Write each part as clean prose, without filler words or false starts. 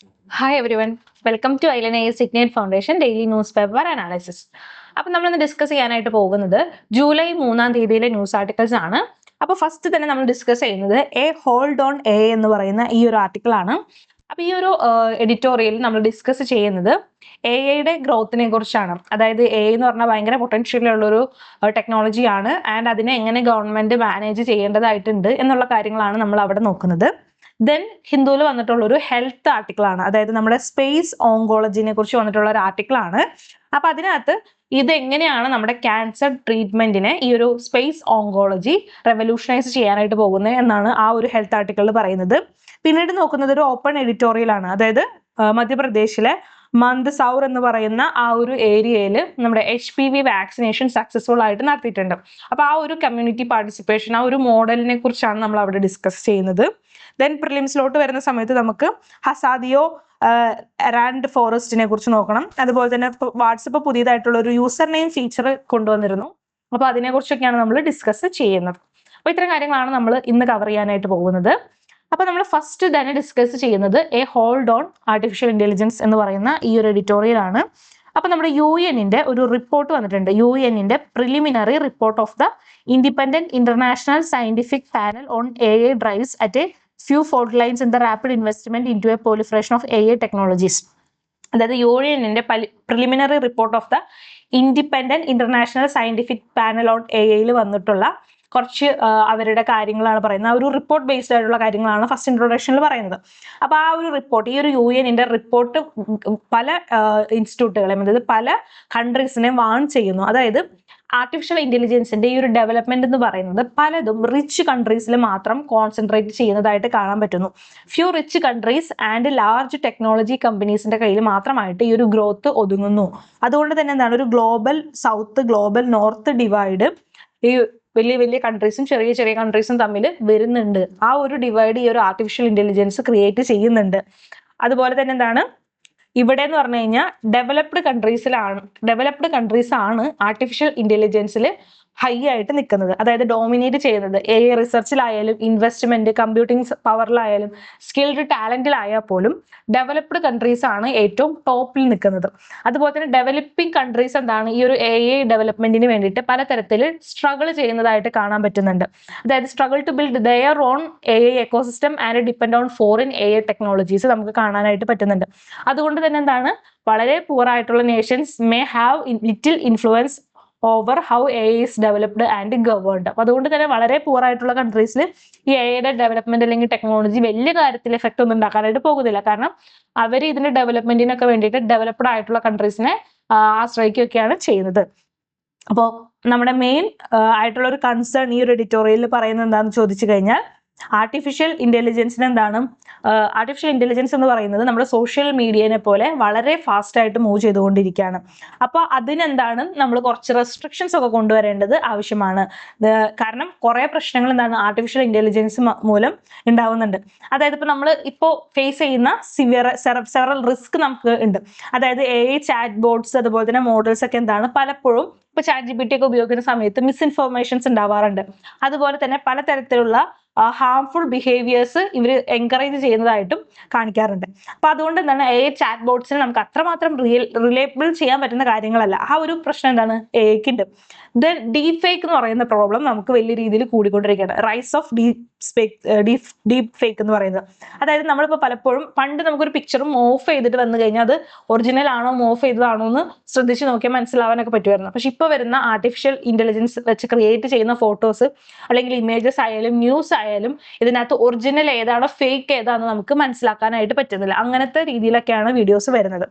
Hi everyone, welcome to ILNAS Ignite Foundation Daily Newspaper Analysis. അപ്പോൾ നമ്മളിന്ന് discuss ചെയ്യാനായിട്ട് പോകുന്നത് ജൂലൈ 3-ാം തീയതിയിലെ ന്യൂസ് ആർട്ടിക്കിൾസ് ആണ്. അപ്പോൾ ഫസ്റ്റ് തന്നെ നമ്മൾ ഡിസ്കസ് ചെയ്യുന്നത് എ ഹോൾഡ് ഓൺ എ എന്ന് പറയുന്ന ഈ ഒരു ആർട്ടിക്കിൾ ആണ്. അപ്പോൾ ഈ ഒരു എഡിറ്റോറിയൽ നമ്മൾ ഡിസ്കസ് ചെയ്യുന്നത് എയുടെ ഗ്രോത്തിനെ കുറിച്ചാണ്. അതായത് എ എന്ന് പറഞ്ഞാൽ ഭയങ്കര പൊട്ടൻഷ്യൽ ഉള്ളൊരു ടെക്നോളജിയാണ് ആൻഡ് അതിനെ എങ്ങനെ ഗവൺമെന്റ് മാനേജ് ചെയ്യേണ്ടതായിട്ടുണ്ട് എന്നുള്ള കാര്യങ്ങളാണ് നമ്മൾ അവിടെ നോക്കുന്നത്. ദെൻ ഹിന്ദുവിൽ വന്നിട്ടുള്ള ഒരു ഹെൽത്ത് ആർട്ടിക്കിൾ ആണ്, അതായത് നമ്മുടെ സ്പേസ് ഓങ്കോളജിനെ കുറിച്ച് വന്നിട്ടുള്ള ഒരു ആർട്ടിക്കിൾ ആണ്. അപ്പൊ അതിനകത്ത് ഇത് എങ്ങനെയാണ് നമ്മുടെ ക്യാൻസർ ട്രീറ്റ്മെന്റിനെ ഈ ഒരു സ്പേസ് ഓങ്കോളജി റെവല്യൂഷനൈസ് ചെയ്യാനായിട്ട് പോകുന്നത് എന്നാണ് ആ ഒരു ഹെൽത്ത് ആർട്ടിക്കിളിൽ പറയുന്നത്. പിന്നീട് നോക്കുന്നത് ഒരു ഓപ്പൺ എഡിറ്റോറിയൽ ആണ്, അതായത് മധ്യപ്രദേശിലെ മന്ദ്സൗർ എന്ന് പറയുന്ന ആ ഒരു ഏരിയയിൽ നമ്മുടെ HPV വാക്സിനേഷൻ സക്സസ്ഫുൾ ആയിട്ട് നടത്തിയിട്ടുണ്ട്. അപ്പൊ ആ ഒരു കമ്മ്യൂണിറ്റി പാർട്ടിസിപ്പേഷൻ, ആ ഒരു മോഡലിനെ കുറിച്ചാണ് നമ്മൾ അവിടെ ഡിസ്കസ് ചെയ്യുന്നത്. ദെൻ പ്രിലിംസിലോട്ട് വരുന്ന സമയത്ത് നമുക്ക് ഹസാദിയോ റാൻഡ് ഫോറസ്റ്റിനെ കുറിച്ച് നോക്കണം. അതുപോലെ തന്നെ വാട്സപ്പ് പുതിയതായിട്ടുള്ള ഒരു യൂസർ നെയിം ഫീച്ചർ കൊണ്ടുവന്നിരുന്നു. അപ്പൊ അതിനെ കുറിച്ചൊക്കെയാണ് നമ്മൾ ഡിസ്കസ് ചെയ്യുന്നത്. അപ്പൊ ഇത്തരം കാര്യങ്ങളാണ് നമ്മൾ ഇന്ന് കവർ ചെയ്യാനായിട്ട് പോകുന്നത്. അപ്പൊ നമ്മൾ ഫസ്റ്റ് തന്നെ ഡിസ്കസ് ചെയ്യുന്നത് A hold on artificial intelligence എന്ന് പറയുന്ന ഈ ഒരു എഡിറ്റോറിയൽ ആണ്. അപ്പൊ നമ്മുടെ UN-ന്റെ ഒരു റിപ്പോർട്ട് വന്നിട്ടുണ്ട്. UN-ന്റെ preliminary report of the independent international scientific panel on AI drives at a few fault lines in the rapid investment into a proliferation of AI technologies. അതായത് UN-ന്റെ preliminary report of the independent international scientific panel on AI വന്നിട്ടുള്ള കുറച്ച് അവരുടെ കാര്യങ്ങളാണ് പറയുന്നത്. ആ ഒരു report based ആയിട്ടുള്ള കാര്യങ്ങളാണ് ഫസ്റ്റ് ഇൻട്രൊഡക്ഷനിൽ പറയുന്നത്. അപ്പൊ ആ ഒരു റിപ്പോർട്ട്, ഈ ഒരു UN-ന്റെ റിപ്പോർട്ട് പല ഇൻസ്റ്റിറ്റ്യൂട്ടുകളെയും, അതായത് പല കൺട്രീസിനെയും വാൺ ചെയ്യുന്നു. അതായത് ആർട്ടിഫിഷ്യൽ ഇന്റലിജൻസിന്റെ ഈ ഒരു ഡെവലപ്മെന്റ് എന്ന് പറയുന്നത് പലതും റിച്ച് കൺട്രീസിൽ മാത്രം കോൺസെൻട്രേറ്റ് ചെയ്യുന്നതായിട്ട് കാണാൻ പറ്റുന്നു. Few rich countries and large technology കമ്പനീസിന്റെ കയ്യിൽ മാത്രമായിട്ട് ഈ ഒരു ഗ്രോത്ത് ഒതുങ്ങുന്നു. അതുകൊണ്ട് തന്നെ എന്താണ്, ഒരു global south, global north divide ഈ വലിയ വലിയ കൺട്രീസും ചെറിയ ചെറിയ കൺട്രീസും തമ്മിൽ വരുന്നുണ്ട്. ആ ഒരു ഡിവൈഡ് ഈ ഒരു ആർട്ടിഫിഷ്യൽ ഇന്റലിജൻസ് ക്രിയേറ്റ് ചെയ്യുന്നുണ്ട്. അതുപോലെ തന്നെ എന്താണ്, ഇവിടെ എന്ന് പറഞ്ഞു കഴിഞ്ഞാൽ ഡെവലപ്ഡ് കൺട്രീസ് ആണ് ആർട്ടിഫിഷ്യൽ ഇന്റലിജൻസിൽ ഹൈ ആയിട്ട് നിൽക്കുന്നത്, അതായത് ഡോമിനേറ്റ് ചെയ്യുന്നത്. AI റിസർച്ചിലായാലും ഇൻവെസ്റ്റ്മെന്റ്, കമ്പ്യൂട്ടിംഗ് പവറിലായാലും സ്കിൽഡ് ടാലന്റിലായാൽ പോലും ഡെവലപ്ഡ് കൺട്രീസ് ആണ് ഏറ്റവും ടോപ്പിൽ നിൽക്കുന്നത്. അതുപോലെ തന്നെ ഡെവലപ്പിംഗ് കൺട്രീസ് എന്താണ്, ഈ ഒരു AI ഡെവലപ്മെന്റിന് വേണ്ടിയിട്ട് പലതരത്തിൽ സ്ട്രഗിൾ ചെയ്യുന്നതായിട്ട് കാണാൻ പറ്റുന്നുണ്ട്. അതായത് struggle to build their own AI ecosystem and depend on foreign AI technologies നമുക്ക് കാണാനായിട്ട് പറ്റുന്നുണ്ട്. അതുകൊണ്ട് തന്നെ എന്താണ്, വളരെ പൂർ ആയിട്ടുള്ള nations may have little influence over how AI is developed and governed. അപ്പൊ അതുകൊണ്ട് തന്നെ വളരെ പൂർ ആയിട്ടുള്ള കൺട്രീസിൽ ഈ AI-യുടെ ഡെവലപ്മെന്റ് അല്ലെങ്കിൽ ടെക്നോളജി വലിയ കാര്യത്തിൽ എഫക്ട് ഒന്നും ഉണ്ടാക്കാനായിട്ട് പോകുന്നില്ല. കാരണം അവർ ഇതിന്റെ ഡെവലപ്മെന്റിനൊക്കെ വേണ്ടിയിട്ട് ഡെവലപ്ഡ് ആയിട്ടുള്ള കൺട്രീസിനെ ആശ്രയിക്കുകയൊക്കെയാണ് ചെയ്യുന്നത്. അപ്പോൾ നമ്മുടെ മെയിൻ ആയിട്ടുള്ള ഒരു കൺസേൺ ഈ ഒരു എഡിറ്റോറിയലിൽ പറയുന്നത് എന്താണെന്ന് ചോദിച്ചു കഴിഞ്ഞാൽ, ആർട്ടിഫിഷ്യൽ ഇന്റലിജൻസിന് എന്താണ്, ആർട്ടിഫിഷ്യൽ ഇന്റലിജൻസ് എന്ന് പറയുന്നത് നമ്മുടെ സോഷ്യൽ മീഡിയനെ പോലെ വളരെ ഫാസ്റ്റ് ആയിട്ട് മൂവ് ചെയ്തുകൊണ്ടിരിക്കുകയാണ്. അപ്പോൾ അതിനെന്താണ്, നമ്മൾ കുറച്ച് റെസ്ട്രിക്ഷൻസ് ഒക്കെ കൊണ്ടുവരേണ്ടത് ആവശ്യമാണ്. കാരണം കുറെ പ്രശ്നങ്ങൾ എന്താണ് ആർട്ടിഫിഷ്യൽ ഇന്റലിജൻസ് മൂലം ഉണ്ടാവുന്നുണ്ട്. അതായത് ഇപ്പൊ നമ്മൾ ഇപ്പോൾ ഫേസ് ചെയ്യുന്ന സെവറൽ റിസ്ക് നമുക്ക് ഉണ്ട്. അതായത് AI ചാറ്റ് ബോട്ട്സ്, അതുപോലെ തന്നെ മോഡൽസ് ഒക്കെ എന്താണ് പലപ്പോഴും ഇപ്പൊ ChatGPT ഒക്കെ ഉപയോഗിക്കുന്ന സമയത്ത് മിസ്ഇൻഫോർമേഷൻസ് ഉണ്ടാവാറുണ്ട്. അതുപോലെ തന്നെ പലതരത്തിലുള്ള ഹാംഫുൾ ബിഹേവിയേഴ്സ് ഇവർ എൻകറേജ് ചെയ്യുന്നതായിട്ടും കാണിക്കാറുണ്ട്. അപ്പൊ അതുകൊണ്ട് എന്താണ്, AI ചാറ്റ് ബോട്ട്സിനെ നമുക്ക് അത്രമാത്രം റിലേബിൾ ചെയ്യാൻ പറ്റുന്ന കാര്യങ്ങളല്ല. ആ ഒരു പ്രശ്നം എന്താണ് AI-ക്ക് ഉണ്ട്. ദെൻ ഡീപ് ഫേക്ക് എന്ന് പറയുന്ന പ്രോബ്ലം നമുക്ക് വലിയ രീതിയിൽ കൂടിക്കൊണ്ടിരിക്കുകയാണ്. റൈസ് ഓഫ് ഡീപ് ഫേക്ക് എന്ന് പറയുന്നത്, അതായത് നമ്മളിപ്പോൾ പലപ്പോഴും പണ്ട് നമുക്കൊരു പിക്ചർ മോഫ് ചെയ്തിട്ട് വന്നു കഴിഞ്ഞാൽ അത് ഒറിജിനൽ ആണോ മോഫ് ചെയ്തതാണോ എന്ന് ശ്രദ്ധിച്ച് നോക്കിയാൽ മനസ്സിലാവാനൊക്കെ പറ്റുമായിരുന്നു. പക്ഷെ ഇപ്പോൾ വരുന്ന ആർട്ടിഫിഷ്യൽ ഇന്റലിജൻസ് വെച്ച് ക്രിയേറ്റ് ചെയ്യുന്ന ഫോട്ടോസ് അല്ലെങ്കിൽ ഇമേജസ് ആയാലും ന്യൂസ് ആയാലും ഇതിനകത്ത് ഒറിജിനൽ ഏതാണോ ഫേക്ക് ഏതാണെന്ന് നമുക്ക് മനസ്സിലാക്കാനായിട്ട് പറ്റുന്നില്ല. അങ്ങനത്തെ രീതിയിലൊക്കെയാണ് വീഡിയോസ് വരുന്നത്.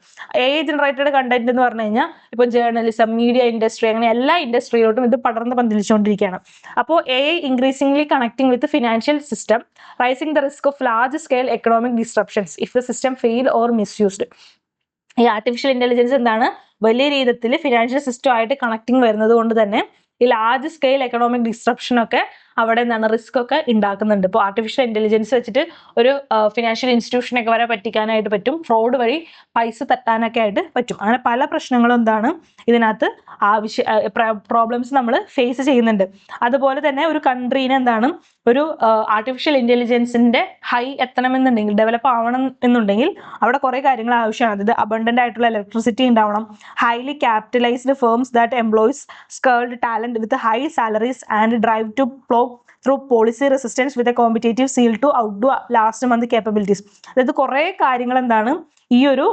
AI ജനറേറ്റഡ് കണ്ടന്റ് എന്ന് പറഞ്ഞു കഴിഞ്ഞാൽ ഇപ്പൊ ജേർണലിസം, മീഡിയ ഇൻഡസ്ട്രി, അങ്ങനെ എല്ലാ ഇൻഡസ്ട്രിയിലോട്ടും ഇത് പടർന്ന് പന്തലിച്ചുകൊണ്ടിരിക്കുകയാണ്. അപ്പോൾ AI increasingly connecting with financial system, rising the risk of large scale economic disruptions if the system fail or misused. ഈ ആർട്ടിഫിഷ്യൽ ഇന്റലിജൻസ് എന്താണ് വലിയ രീതിയിൽ ഫിനാൻഷ്യൽ സിസ്റ്റം ആയിട്ട് കണക്ടിങ് വരുന്നത് കൊണ്ട് തന്നെ ഈ ലാർജ് സ്കെയിൽ എക്കണോമിക് ഡിസ്ട്രപ്ഷൻ ഒക്കെ അവിടെ എന്താണ് റിസ്ക് ഒക്കെ ഉണ്ടാക്കുന്നുണ്ട്. ഇപ്പോൾ ആർട്ടിഫിഷ്യൽ ഇന്റലിജൻസ് വെച്ചിട്ട് ഒരു ഫിനാൻഷ്യൽ ഇൻസ്റ്റിറ്റ്യൂഷനൊക്കെ വരെ പറ്റിക്കാനായിട്ട് പറ്റും, ഫ്രോഡ് വഴി പൈസ തട്ടാനൊക്കെ ആയിട്ട് പറ്റും. അങ്ങനെ പല പ്രശ്നങ്ങളും എന്താണ് ഇതിനകത്ത് പ്രോബ്ലംസ് നമ്മൾ ഫേസ് ചെയ്യുന്നുണ്ട്. അതുപോലെ തന്നെ ഒരു കൺട്രീനെ എന്താണ് ഒരു ആർട്ടിഫിഷ്യൽ ഇന്റലിജൻസിന്റെ ഹൈ എത്തണമെന്നുണ്ടെങ്കിൽ, ഡെവലപ്പ് ആവണം എന്നുണ്ടെങ്കിൽ അവിടെ കുറെ കാര്യങ്ങൾ ആവശ്യമാണ്. അതായത് അബണ്ടന്റ് ആയിട്ടുള്ള ഇലക്ട്രിസിറ്റി ഉണ്ടാവണം, highly capitalised firms that employs skilled talent with high salaries and drive to plow through policy resistance with a competitive zeal to outdo last month capabilities. അതായത് കുറെ കാര്യങ്ങൾ എന്താണ് ഈ ഒരു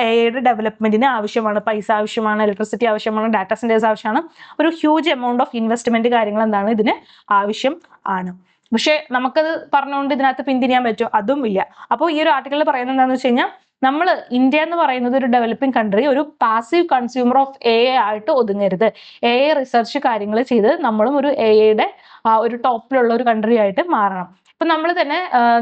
എയുടെ ഡെവലപ്മെന്റിന് ആവശ്യമാണ്. പൈസ ആവശ്യമാണ്, ഇലക്ട്രിസിറ്റി ആവശ്യമാണ്, ഡാറ്റാ സെന്റേഴ്സ് ആവശ്യമാണ്, ഒരു ഹ്യൂജ് എമൗണ്ട് ഓഫ് ഇൻവെസ്റ്റ്മെന്റ് കാര്യങ്ങൾ എന്താണ് ഇതിന് ആവശ്യം ആണ്. പക്ഷെ നമുക്കത് പറഞ്ഞുകൊണ്ട് ഇതിനകത്ത് പിന്തിരിയാൻ പറ്റുമോ? അതും ഇല്ല. അപ്പോൾ ഈ ഒരു ആർട്ടിക്കിളിൽ പറയുന്നത് എന്താണെന്ന് വെച്ച് കഴിഞ്ഞാൽ, നമ്മൾ ഇന്ത്യ എന്ന് പറയുന്നത് ഒരു ഡെവലപ്പിംഗ് കൺട്രി ഒരു പാസീവ് കൺസ്യൂമർ ഓഫ് എ ആയിട്ട് ഒതുങ്ങരുത്. എ റിസർച്ച് കാര്യങ്ങൾ ചെയ്ത് നമ്മളും ഒരു എയുടെ ഒരു ടോപ്പിലുള്ള ഒരു കൺട്രി ആയിട്ട് മാറണം. ഇപ്പൊ നമ്മൾ തന്നെ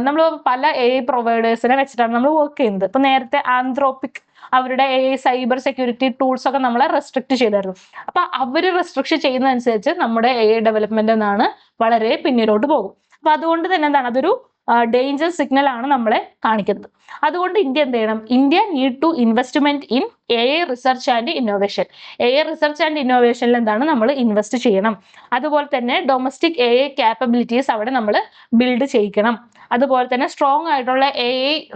നമ്മൾ പല എ പ്രൊവൈഡേഴ്സിനെ വെച്ചിട്ടാണ് നമ്മൾ വർക്ക് ചെയ്യുന്നത്. ഇപ്പൊ നേരത്തെ ആന്ത്രോപിക് അവരുടെ സൈബർ സെക്യൂരിറ്റി ടൂൾസ് ഒക്കെ നമ്മളെ റെസ്ട്രിക്ട് ചെയ്തായിരുന്നു. അപ്പൊ അവര് റെസ്ട്രിക്ഷൻ ചെയ്യുന്നതനുസരിച്ച് നമ്മുടെ ഡെവലപ്മെന്റ് എന്നാണ് വളരെ പിന്നിലോട്ട് പോകും. അപ്പൊ അതുകൊണ്ട് തന്നെ എന്താണ് അതൊരു ഡേഞ്ചർ സിഗ്നൽ ആണ് നമ്മളെ കാണിക്കുന്നത്. അതുകൊണ്ട് ഇന്ത്യ എന്ത് ചെയ്യണം? India need to investment in research and innovation. Research and ഇന്നോവേഷനിൽ എന്താണ് നമ്മൾ ഇൻവെസ്റ്റ് ചെയ്യണം. അതുപോലെ തന്നെ ഡൊമസ്റ്റിക് ക്യാപ്പബിലിറ്റീസ് അവിടെ നമ്മൾ ബിൽഡ് ചെയ്യിക്കണം. അതുപോലെ തന്നെ സ്ട്രോങ് ആയിട്ടുള്ള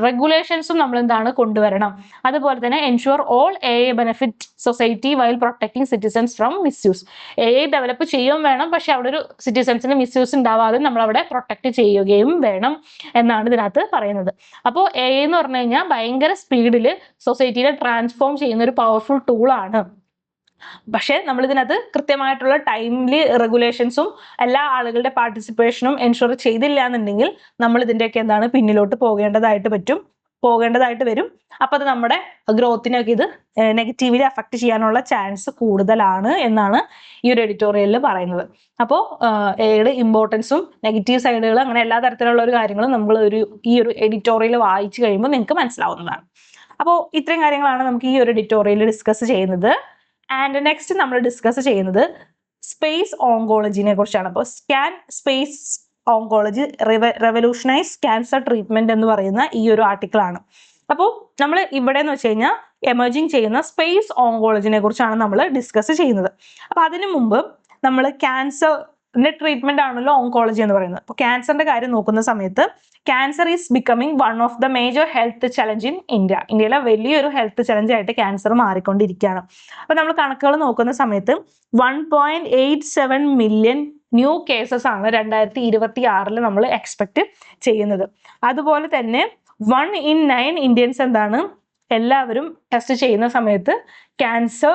റെഗുലേഷൻസും നമ്മൾ എന്താണ് കൊണ്ടുവരണം. അതുപോലെ തന്നെ ensure all benefit society while protecting citizens from misuse. Develop ചെയ്യുകയും വേണം, പക്ഷെ അവിടെ ഒരു സിറ്റിസൺസിന് മിസ്യൂസ് ഉണ്ടാവാതെ നമ്മൾ അവിടെ പ്രൊട്ടക്ട് ചെയ്യുകയും വേണം എന്നാണ് ഇതിനകത്ത് പറയുന്നത്. അപ്പോൾ എന്ന് പറഞ്ഞു കഴിഞ്ഞാൽ ഭയങ്കര സ്പീഡിൽ സൊസൈറ്റിയെ ട്രാൻസ്ഫോം ചെയ്യുന്ന ഒരു പവർഫുൾ ടൂളാണ്. പക്ഷെ നമ്മൾ ഇതിനകത്ത് കൃത്യമായിട്ടുള്ള ടൈംലി റെഗുലേഷൻസും എല്ലാ ആളുകളുടെ പാർട്ടിസിപ്പേഷനും എൻഷുർ ചെയ്തില്ല എന്നുണ്ടെങ്കിൽ നമ്മൾ ഇതിന്റെയൊക്കെ എന്താണ് പിന്നിലോട്ട് പോകേണ്ടതായിട്ട് വരും. അപ്പൊ അത് നമ്മുടെ ഗ്രോത്തിനൊക്കെ ഇത് നെഗറ്റീവ്ലി അഫക്ട് ചെയ്യാനുള്ള ചാൻസ് കൂടുതലാണ് എന്നാണ് ഈ ഒരു എഡിറ്റോറിയലിൽ പറയുന്നത്. അപ്പോൾ ഏയുടെ ഇമ്പോർട്ടൻസും നെഗറ്റീവ് സൈഡുകളും അങ്ങനെ എല്ലാ തരത്തിലുള്ള ഒരു കാര്യങ്ങളും നമ്മൾ ഈ ഒരു എഡിറ്റോറിയൽ വായിച്ചു കഴിയുമ്പോൾ നിങ്ങൾക്ക് മനസ്സിലാവുന്നതാണ്. അപ്പോൾ ഇത്രയും കാര്യങ്ങളാണ് നമുക്ക് ഈ ഒരു എഡിറ്റോറിയൽ ഡിസ്കസ് ചെയ്യുന്നത്. ആൻഡ് നെക്സ്റ്റ് നമ്മൾ ഡിസ്കസ് ചെയ്യുന്നത് സ്പേസ് ഓങ്കോളജിനെ കുറിച്ചാണ്. അപ്പോൾ scan space oncology revolutionise cancer treatment എന്ന് പറയുന്ന ഈ ഒരു ആർട്ടിക്കിൾ ആണ്. അപ്പോൾ നമ്മൾ ഇവിടെ എന്ന് വെച്ച് കഴിഞ്ഞാൽ എമർജിങ് ചെയ്യുന്ന സ്പേസ് ഓങ്കോളജിനെ കുറിച്ചാണ് നമ്മൾ ഡിസ്കസ് ചെയ്യുന്നത്. അപ്പൊ അതിനു മുമ്പ് നമ്മൾ ക്യാൻസറിന്റെ ട്രീറ്റ്മെന്റ് ആണല്ലോ ഓങ്കോളജി എന്ന് പറയുന്നത്. അപ്പോൾ ക്യാൻസറിന്റെ കാര്യം നോക്കുന്ന സമയത്ത് cancer is becoming one of the major health challenge in India. ഇന്ത്യയിലെ വലിയൊരു ഹെൽത്ത് ചലഞ്ച് ആയിട്ട് ക്യാൻസർ മാറിക്കൊണ്ടിരിക്കുകയാണ്. അപ്പൊ നമ്മൾ കണക്കുകൾ നോക്കുന്ന സമയത്ത് 1.87 മില്യൺ ന്യൂ കേസസ് ആണ് 2026 നമ്മൾ എക്സ്പെക്ട് ചെയ്യുന്നത്. അതുപോലെ തന്നെ 1 in 9 ഇന്ത്യൻസ് എന്താണ് എല്ലാവരും ടെസ്റ്റ് ചെയ്യുന്ന സമയത്ത് ക്യാൻസർ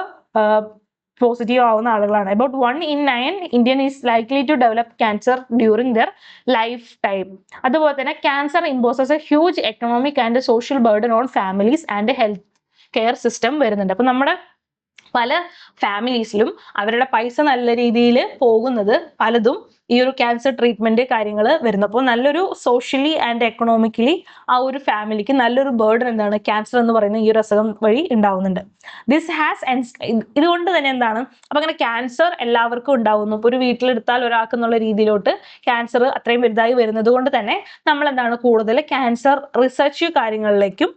പോസിറ്റീവ് ആവുന്ന ആളുകളാണ്. About 1 in 9 Indian is likely to develop cancer during their lifetime. അതുപോലെ തന്നെ cancer imposes a huge economic and social burden on families and health care system വരുന്നുണ്ട്. അപ്പൊ നമ്മുടെ പല ഫാമിലീസിലും അവരുടെ പൈസ നല്ല രീതിയിൽ പോകുന്നത് പലതും ഈ ഒരു ക്യാൻസർ ട്രീറ്റ്മെന്റ് കാര്യങ്ങൾ വരുന്നു. അപ്പോൾ നല്ലൊരു സോഷ്യലി ആൻഡ് എക്കണോമിക്കലി ആ ഒരു ഫാമിലിക്ക് നല്ലൊരു ബേർഡൻ എന്താണ് ക്യാൻസർ എന്ന് പറയുന്ന ഈ ഒരു അസുഖം വഴി ഉണ്ടാവുന്നുണ്ട്. ഇതുകൊണ്ട് തന്നെ എന്താണ് അപ്പൊ അങ്ങനെ ക്യാൻസർ എല്ലാവർക്കും ഉണ്ടാവുന്നു. ഇപ്പൊ ഒരു വീട്ടിലെടുത്താൽ ഒരാൾക്ക് എന്നുള്ള രീതിയിലോട്ട് ക്യാൻസർ അത്രയും വലുതായി വരുന്നത് കൊണ്ട് തന്നെ നമ്മൾ എന്താണ് കൂടുതൽ ക്യാൻസർ റിസർച്ച് കാര്യങ്ങളിലേക്കും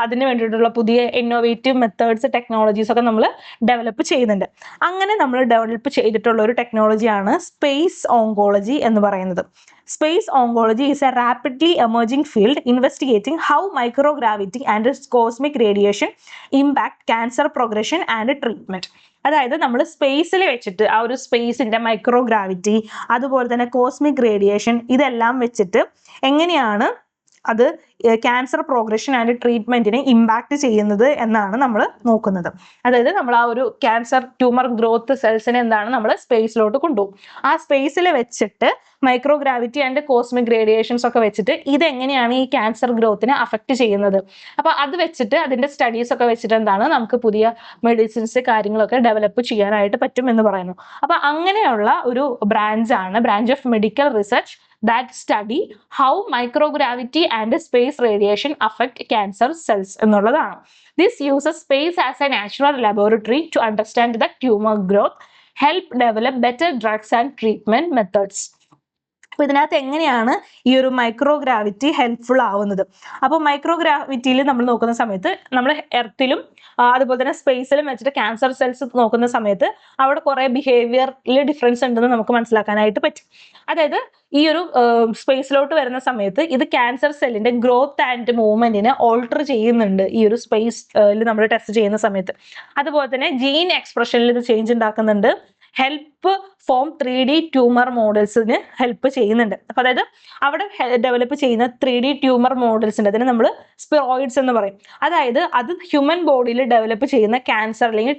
അതിന് വേണ്ടിയിട്ടുള്ള പുതിയ ഇന്നോവേറ്റീവ് മെത്തേഡ്സ് ടെക്നോളജീസ് ഒക്കെ നമ്മൾ ഡെവലപ്പ് ചെയ്യുന്നുണ്ട്. അങ്ങനെ നമ്മൾ ഡെവലപ്പ് ചെയ്തിട്ടുള്ള ഒരു ടെക്നോളജിയാണ് സ്പേസ് ഓങ്കോളജി എന്ന് പറയുന്നത്. Space oncology is A rapidly emerging field investigating how microgravity and cosmic radiation impact cancer progression and treatment. അതായത് നമ്മൾ സ്പേസിൽ വെച്ചിട്ട് ആ ഒരു സ്പേസിന്റെ മൈക്രോഗ്രാവിറ്റി അതുപോലെ തന്നെ കോസ്മിക് റേഡിയേഷൻ ഇതെല്ലാം വെച്ചിട്ട് എങ്ങനെയാണ് അത് ക്യാൻസർ പ്രോഗ്രഷൻ ആൻഡ് ട്രീറ്റ്മെന്റിനെ ഇമ്പാക്ട് ചെയ്യുന്നത് എന്നാണ് നമ്മൾ നോക്കുന്നത്. അതായത് നമ്മൾ ആ ഒരു ക്യാൻസർ ട്യൂമർ ഗ്രോത്ത് സെൽസിനെ എന്താണ് നമ്മൾ സ്പേസിലോട്ട് കൊണ്ടുപോകും. ആ സ്പേസിൽ വെച്ചിട്ട് മൈക്രോഗ്രാവിറ്റി ആൻഡ് കോസ്മിക് റേഡിയേഷൻസ് ഒക്കെ വെച്ചിട്ട് ഇതെങ്ങനെയാണ് ഈ ക്യാൻസർ ഗ്രോത്തിനെ അഫക്ട് ചെയ്യുന്നത്. അപ്പൊ അത് വെച്ചിട്ട് അതിന്റെ സ്റ്റഡീസ് ഒക്കെ വെച്ചിട്ട് എന്താണ് നമുക്ക് പുതിയ മെഡിസിൻസ് കാര്യങ്ങളൊക്കെ ഡെവലപ്പ് ചെയ്യാനായിട്ട് പറ്റും എന്ന് പറയുന്നു. അപ്പൊ അങ്ങനെയുള്ള ഒരു branch of medical research that study how microgravity and space radiation affect cancer cells എന്നുള്ളതാണ്. This uses space as a natural laboratory to understand the tumor growth, help develop better drugs and treatment methods. അപ്പോൾ ഇതിനകത്ത് എങ്ങനെയാണ് ഈ ഒരു microgravity helpful ആവുന്നത്? അപ്പോൾ മൈക്രോഗ്രാവിറ്റിയിൽ നമ്മൾ നോക്കുന്ന സമയത്ത് നമ്മൾ എർത്തിലും അതുപോലെ തന്നെ സ്പേസിലും വെച്ചിട്ട് ക്യാൻസർ സെൽസ് നോക്കുന്ന സമയത്ത് അവിടെ കുറേ ബിഹേവിയറിൽ ഡിഫറൻസ് ഉണ്ടെന്ന് നമുക്ക് മനസ്സിലാക്കാനായിട്ട് പറ്റും. അതായത് ഈ ഒരു സ്പേസിലോട്ട് വരുന്ന സമയത്ത് ഇത് ക്യാൻസർ സെല്ലിന്റെ ഗ്രോത്ത് ആൻഡ് മൂവ്മെന്റിനെ ഓൾട്ടർ ചെയ്യുന്നുണ്ട് ഈ ഒരു സ്പേസിൽ നമ്മൾ ടെസ്റ്റ് ചെയ്യുന്ന സമയത്ത്. അതുപോലെ തന്നെ ജീൻ എക്സ്പ്രഷനിൽ ഇത് ചേഞ്ച് ഉണ്ടാക്കുന്നുണ്ട്. ഹെൽപ്പ് ഫോം 3D ട്യൂമർ മോഡൽസിന് ഹെൽപ്പ് ചെയ്യുന്നുണ്ട്. അപ്പൊ അതായത് അവിടെ ഡെവലപ്പ് ചെയ്യുന്ന 3D ട്യൂമർ മോഡൽസ് ഉണ്ട്, അതിനെ നമ്മൾ സ്പിറോയിഡ്സ് എന്ന് പറയും. അതായത് ഹ്യൂമൻ ബോഡിയിൽ ഡെവലപ്പ് ചെയ്യുന്ന ക്യാൻസർ അല്ലെങ്കിൽ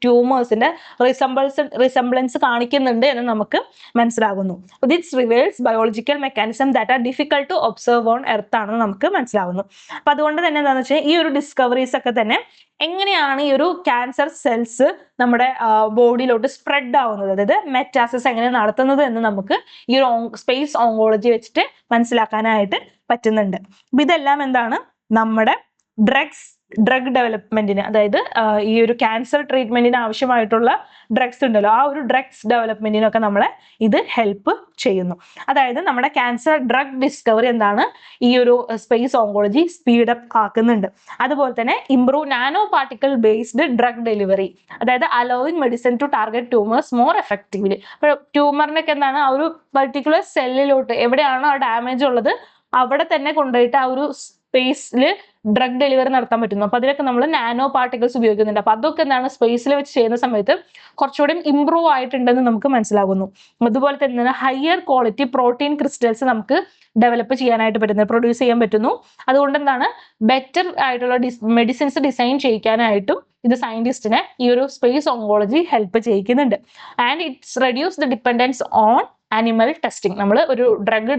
ട്യൂമേഴ്സിന്റെ റിസംബ്ലൻസ് കാണിക്കുന്നുണ്ട് എന്ന് നമുക്ക് മനസ്സിലാകുന്നു. This reveals biological mechanism that are difficult to observe on earth ആണെന്ന് നമുക്ക് മനസ്സിലാകുന്നു. അപ്പൊ അതുകൊണ്ട് തന്നെ എന്താണെന്ന് വെച്ചാൽ ഈ ഒരു ഡിസ്കവറീസ് ഒക്കെ തന്നെ എങ്ങനെയാണ് ഈ ഒരു ക്യാൻസർ സെൽസ് നമ്മുടെ ബോഡിയിലോട്ട് സ്പ്രെഡ് ആവുന്നത്, അതായത് മെറ്റാസിസ് എങ്ങനെ നടത്തുന്നത് എന്ന് നമുക്ക് ഈ ഒരു സ്പേസ് ഓങ്കോളജി വെച്ചിട്ട് മനസ്സിലാക്കാനായിട്ട് പറ്റുന്നുണ്ട്. അപ്പൊ ഇതെല്ലാം എന്താണ് നമ്മുടെ ഡ്രഗ് ഡെവലപ്മെന്റിന്, അതായത് ഈ ഒരു ക്യാൻസർ ട്രീറ്റ്മെന്റിന് ആവശ്യമായിട്ടുള്ള ഡ്രഗ്സ് ഉണ്ടല്ലോ, ആ ഒരു ഡ്രഗ്സ് ഡെവലപ്മെന്റിനൊക്കെ നമ്മളെ ഇത് ഹെൽപ്പ് ചെയ്യുന്നു. അതായത് നമ്മുടെ ക്യാൻസർ ഡ്രഗ് ഡിസ്കവറി എന്താണ് ഈ ഒരു സ്പേസ് ഓങ്കോളജി സ്പീഡപ്പ് ആക്കുന്നുണ്ട്. അതുപോലെ തന്നെ improve nano particle based drug delivery, അതായത് allowing medicine to target tumours more effectively. അപ്പോൾ ട്യൂമറിനൊക്കെ എന്താണ് ആ ഒരു പെർട്ടിക്കുലർ സെല്ലിലോട്ട് എവിടെയാണോ ആ ഡാമേജ് ഉള്ളത് അവിടെ തന്നെ കൊണ്ടുപോയിട്ട് ആ ഒരു സ്പേസിൽ ഡ്രഗ് ഡെലിവറി നടത്താൻ പറ്റുന്നു. അപ്പൊ അതിലൊക്കെ നമ്മൾ നാനോ പാർട്ടിക്കിൾസ് ഉപയോഗിക്കുന്നുണ്ട്. അപ്പൊ അതൊക്കെ എന്താണ് സ്പേസിൽ വെച്ച് ചെയ്യുന്ന സമയത്ത് കുറച്ചുകൂടി ഇംപ്രൂവ് ആയിട്ടുണ്ടെന്ന് നമുക്ക് മനസ്സിലാകുന്നു. അതുപോലെ തന്നെ ഹയർ ക്വാളിറ്റി പ്രോട്ടീൻ ക്രിസ്റ്റൽസ് നമുക്ക് ഡെവലപ്പ് ചെയ്യാനായിട്ട് പറ്റുന്നത്, പ്രൊഡ്യൂസ് ചെയ്യാൻ പറ്റുന്നു. അതുകൊണ്ട് എന്താണ് ബെറ്റർ ആയിട്ടുള്ള മെഡിസിൻസ് ഡിസൈൻ ചെയ്യിക്കാനായിട്ടും ഇത് സയന്റിസ്റ്റിനെ ഈ ഒരു സ്പേസ് ഓങ്കോളജി ഹെൽപ്പ് ചെയ്യിക്കുന്നുണ്ട്. And its reduce the dependence on animal testing. നമ്മൾ ഒരു ഡ്രഗ്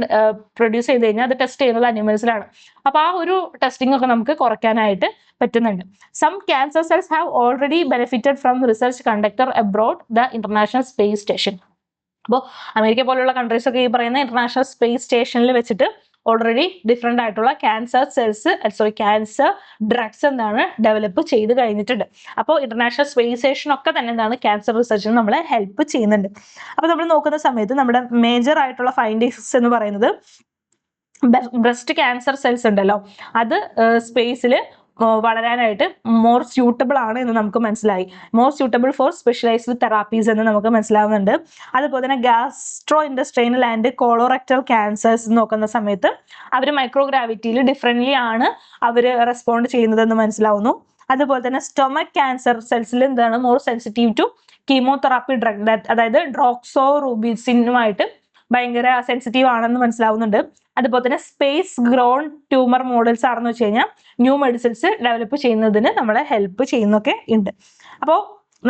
പ്രൊഡ്യൂസ് ചെയ്ത് കഴിഞ്ഞാൽ അത് ടെസ്റ്റ് ചെയ്യുന്നത് അനിമൽസിലാണ്. അപ്പൊ ആ ഒരു ടെസ്റ്റിംഗ് ഒക്കെ നമുക്ക് കുറയ്ക്കാനായിട്ട് പറ്റുന്നുണ്ട്. Some cancer cells have already benefited from research conducted abroad the international space station. അപ്പോൾ അമേരിക്ക പോലുള്ള കൺട്രീസ് ഒക്കെ ഈ പറയുന്ന ഇന്റർനാഷണൽ സ്പേസ് സ്റ്റേഷനിൽ വെച്ചിട്ട് ഓൾറെഡി ഡിഫറെൻ്റ് ആയിട്ടുള്ള ക്യാൻസർ ഡ്രഗ്സ് എന്താണ് ഡെവലപ്പ് ചെയ്ത് കഴിഞ്ഞിട്ടുണ്ട്. അപ്പോൾ ഇന്റർനാഷണൽ സ്പേസ് സ്റ്റേഷൻ ഒക്കെ തന്നെ എന്താണ് ക്യാൻസർ റിസർച്ചിന് നമ്മളെ ഹെൽപ്പ് ചെയ്യുന്നുണ്ട്. അപ്പോൾ നമ്മൾ നോക്കുന്ന സമയത്ത് നമ്മുടെ മേജർ ആയിട്ടുള്ള ഫൈൻഡിങ്സ് എന്ന് പറയുന്നത് ബ്രസ്റ്റ് ക്യാൻസർ സെൽസ് ഉണ്ടല്ലോ, അത് സ്പേസിൽ വളരാനായിട്ട് മോർ സ്യൂട്ടബിൾ ആണ് എന്ന് നമുക്ക് മനസ്സിലായി. More suitable for specialised therapies എന്ന് നമുക്ക് മനസ്സിലാവുന്നുണ്ട്. അതുപോലെ തന്നെ ഗാസ്ട്രോ ഇൻഡസ്ട്രൈനൽ ആൻഡ് കോളോറക്ടൽ ക്യാൻസേഴ്സ് നോക്കുന്ന സമയത്ത് അവർ മൈക്രോഗ്രാവിറ്റിയിൽ ഡിഫറെൻ്റ്ലി ആണ് അവർ റെസ്പോണ്ട് ചെയ്യുന്നതെന്ന് മനസ്സിലാവുന്നു. അതുപോലെ തന്നെ സ്റ്റൊമക് ക്യാൻസർ സെൽസിൽ എന്താണ് more sensitive to chemotherapy drug, അതായത് ഡ്രോക്സോറൂബിസിനുമായിട്ട് ഭയങ്കര സെൻസിറ്റീവ് ആണെന്ന് മനസ്സിലാവുന്നുണ്ട്. അതുപോലെ തന്നെ സ്പേസ് ഗ്രോൺ ട്യൂമർ മോഡൽസ് ആണെന്ന് വെച്ച് കഴിഞ്ഞാൽ ന്യൂ മെഡിസിൻസ് ഡെവലപ്പ് ചെയ്യുന്നതിന് നമ്മളെ ഹെൽപ്പ് ചെയ്യുന്നൊക്കെ ഉണ്ട്. അപ്പോൾ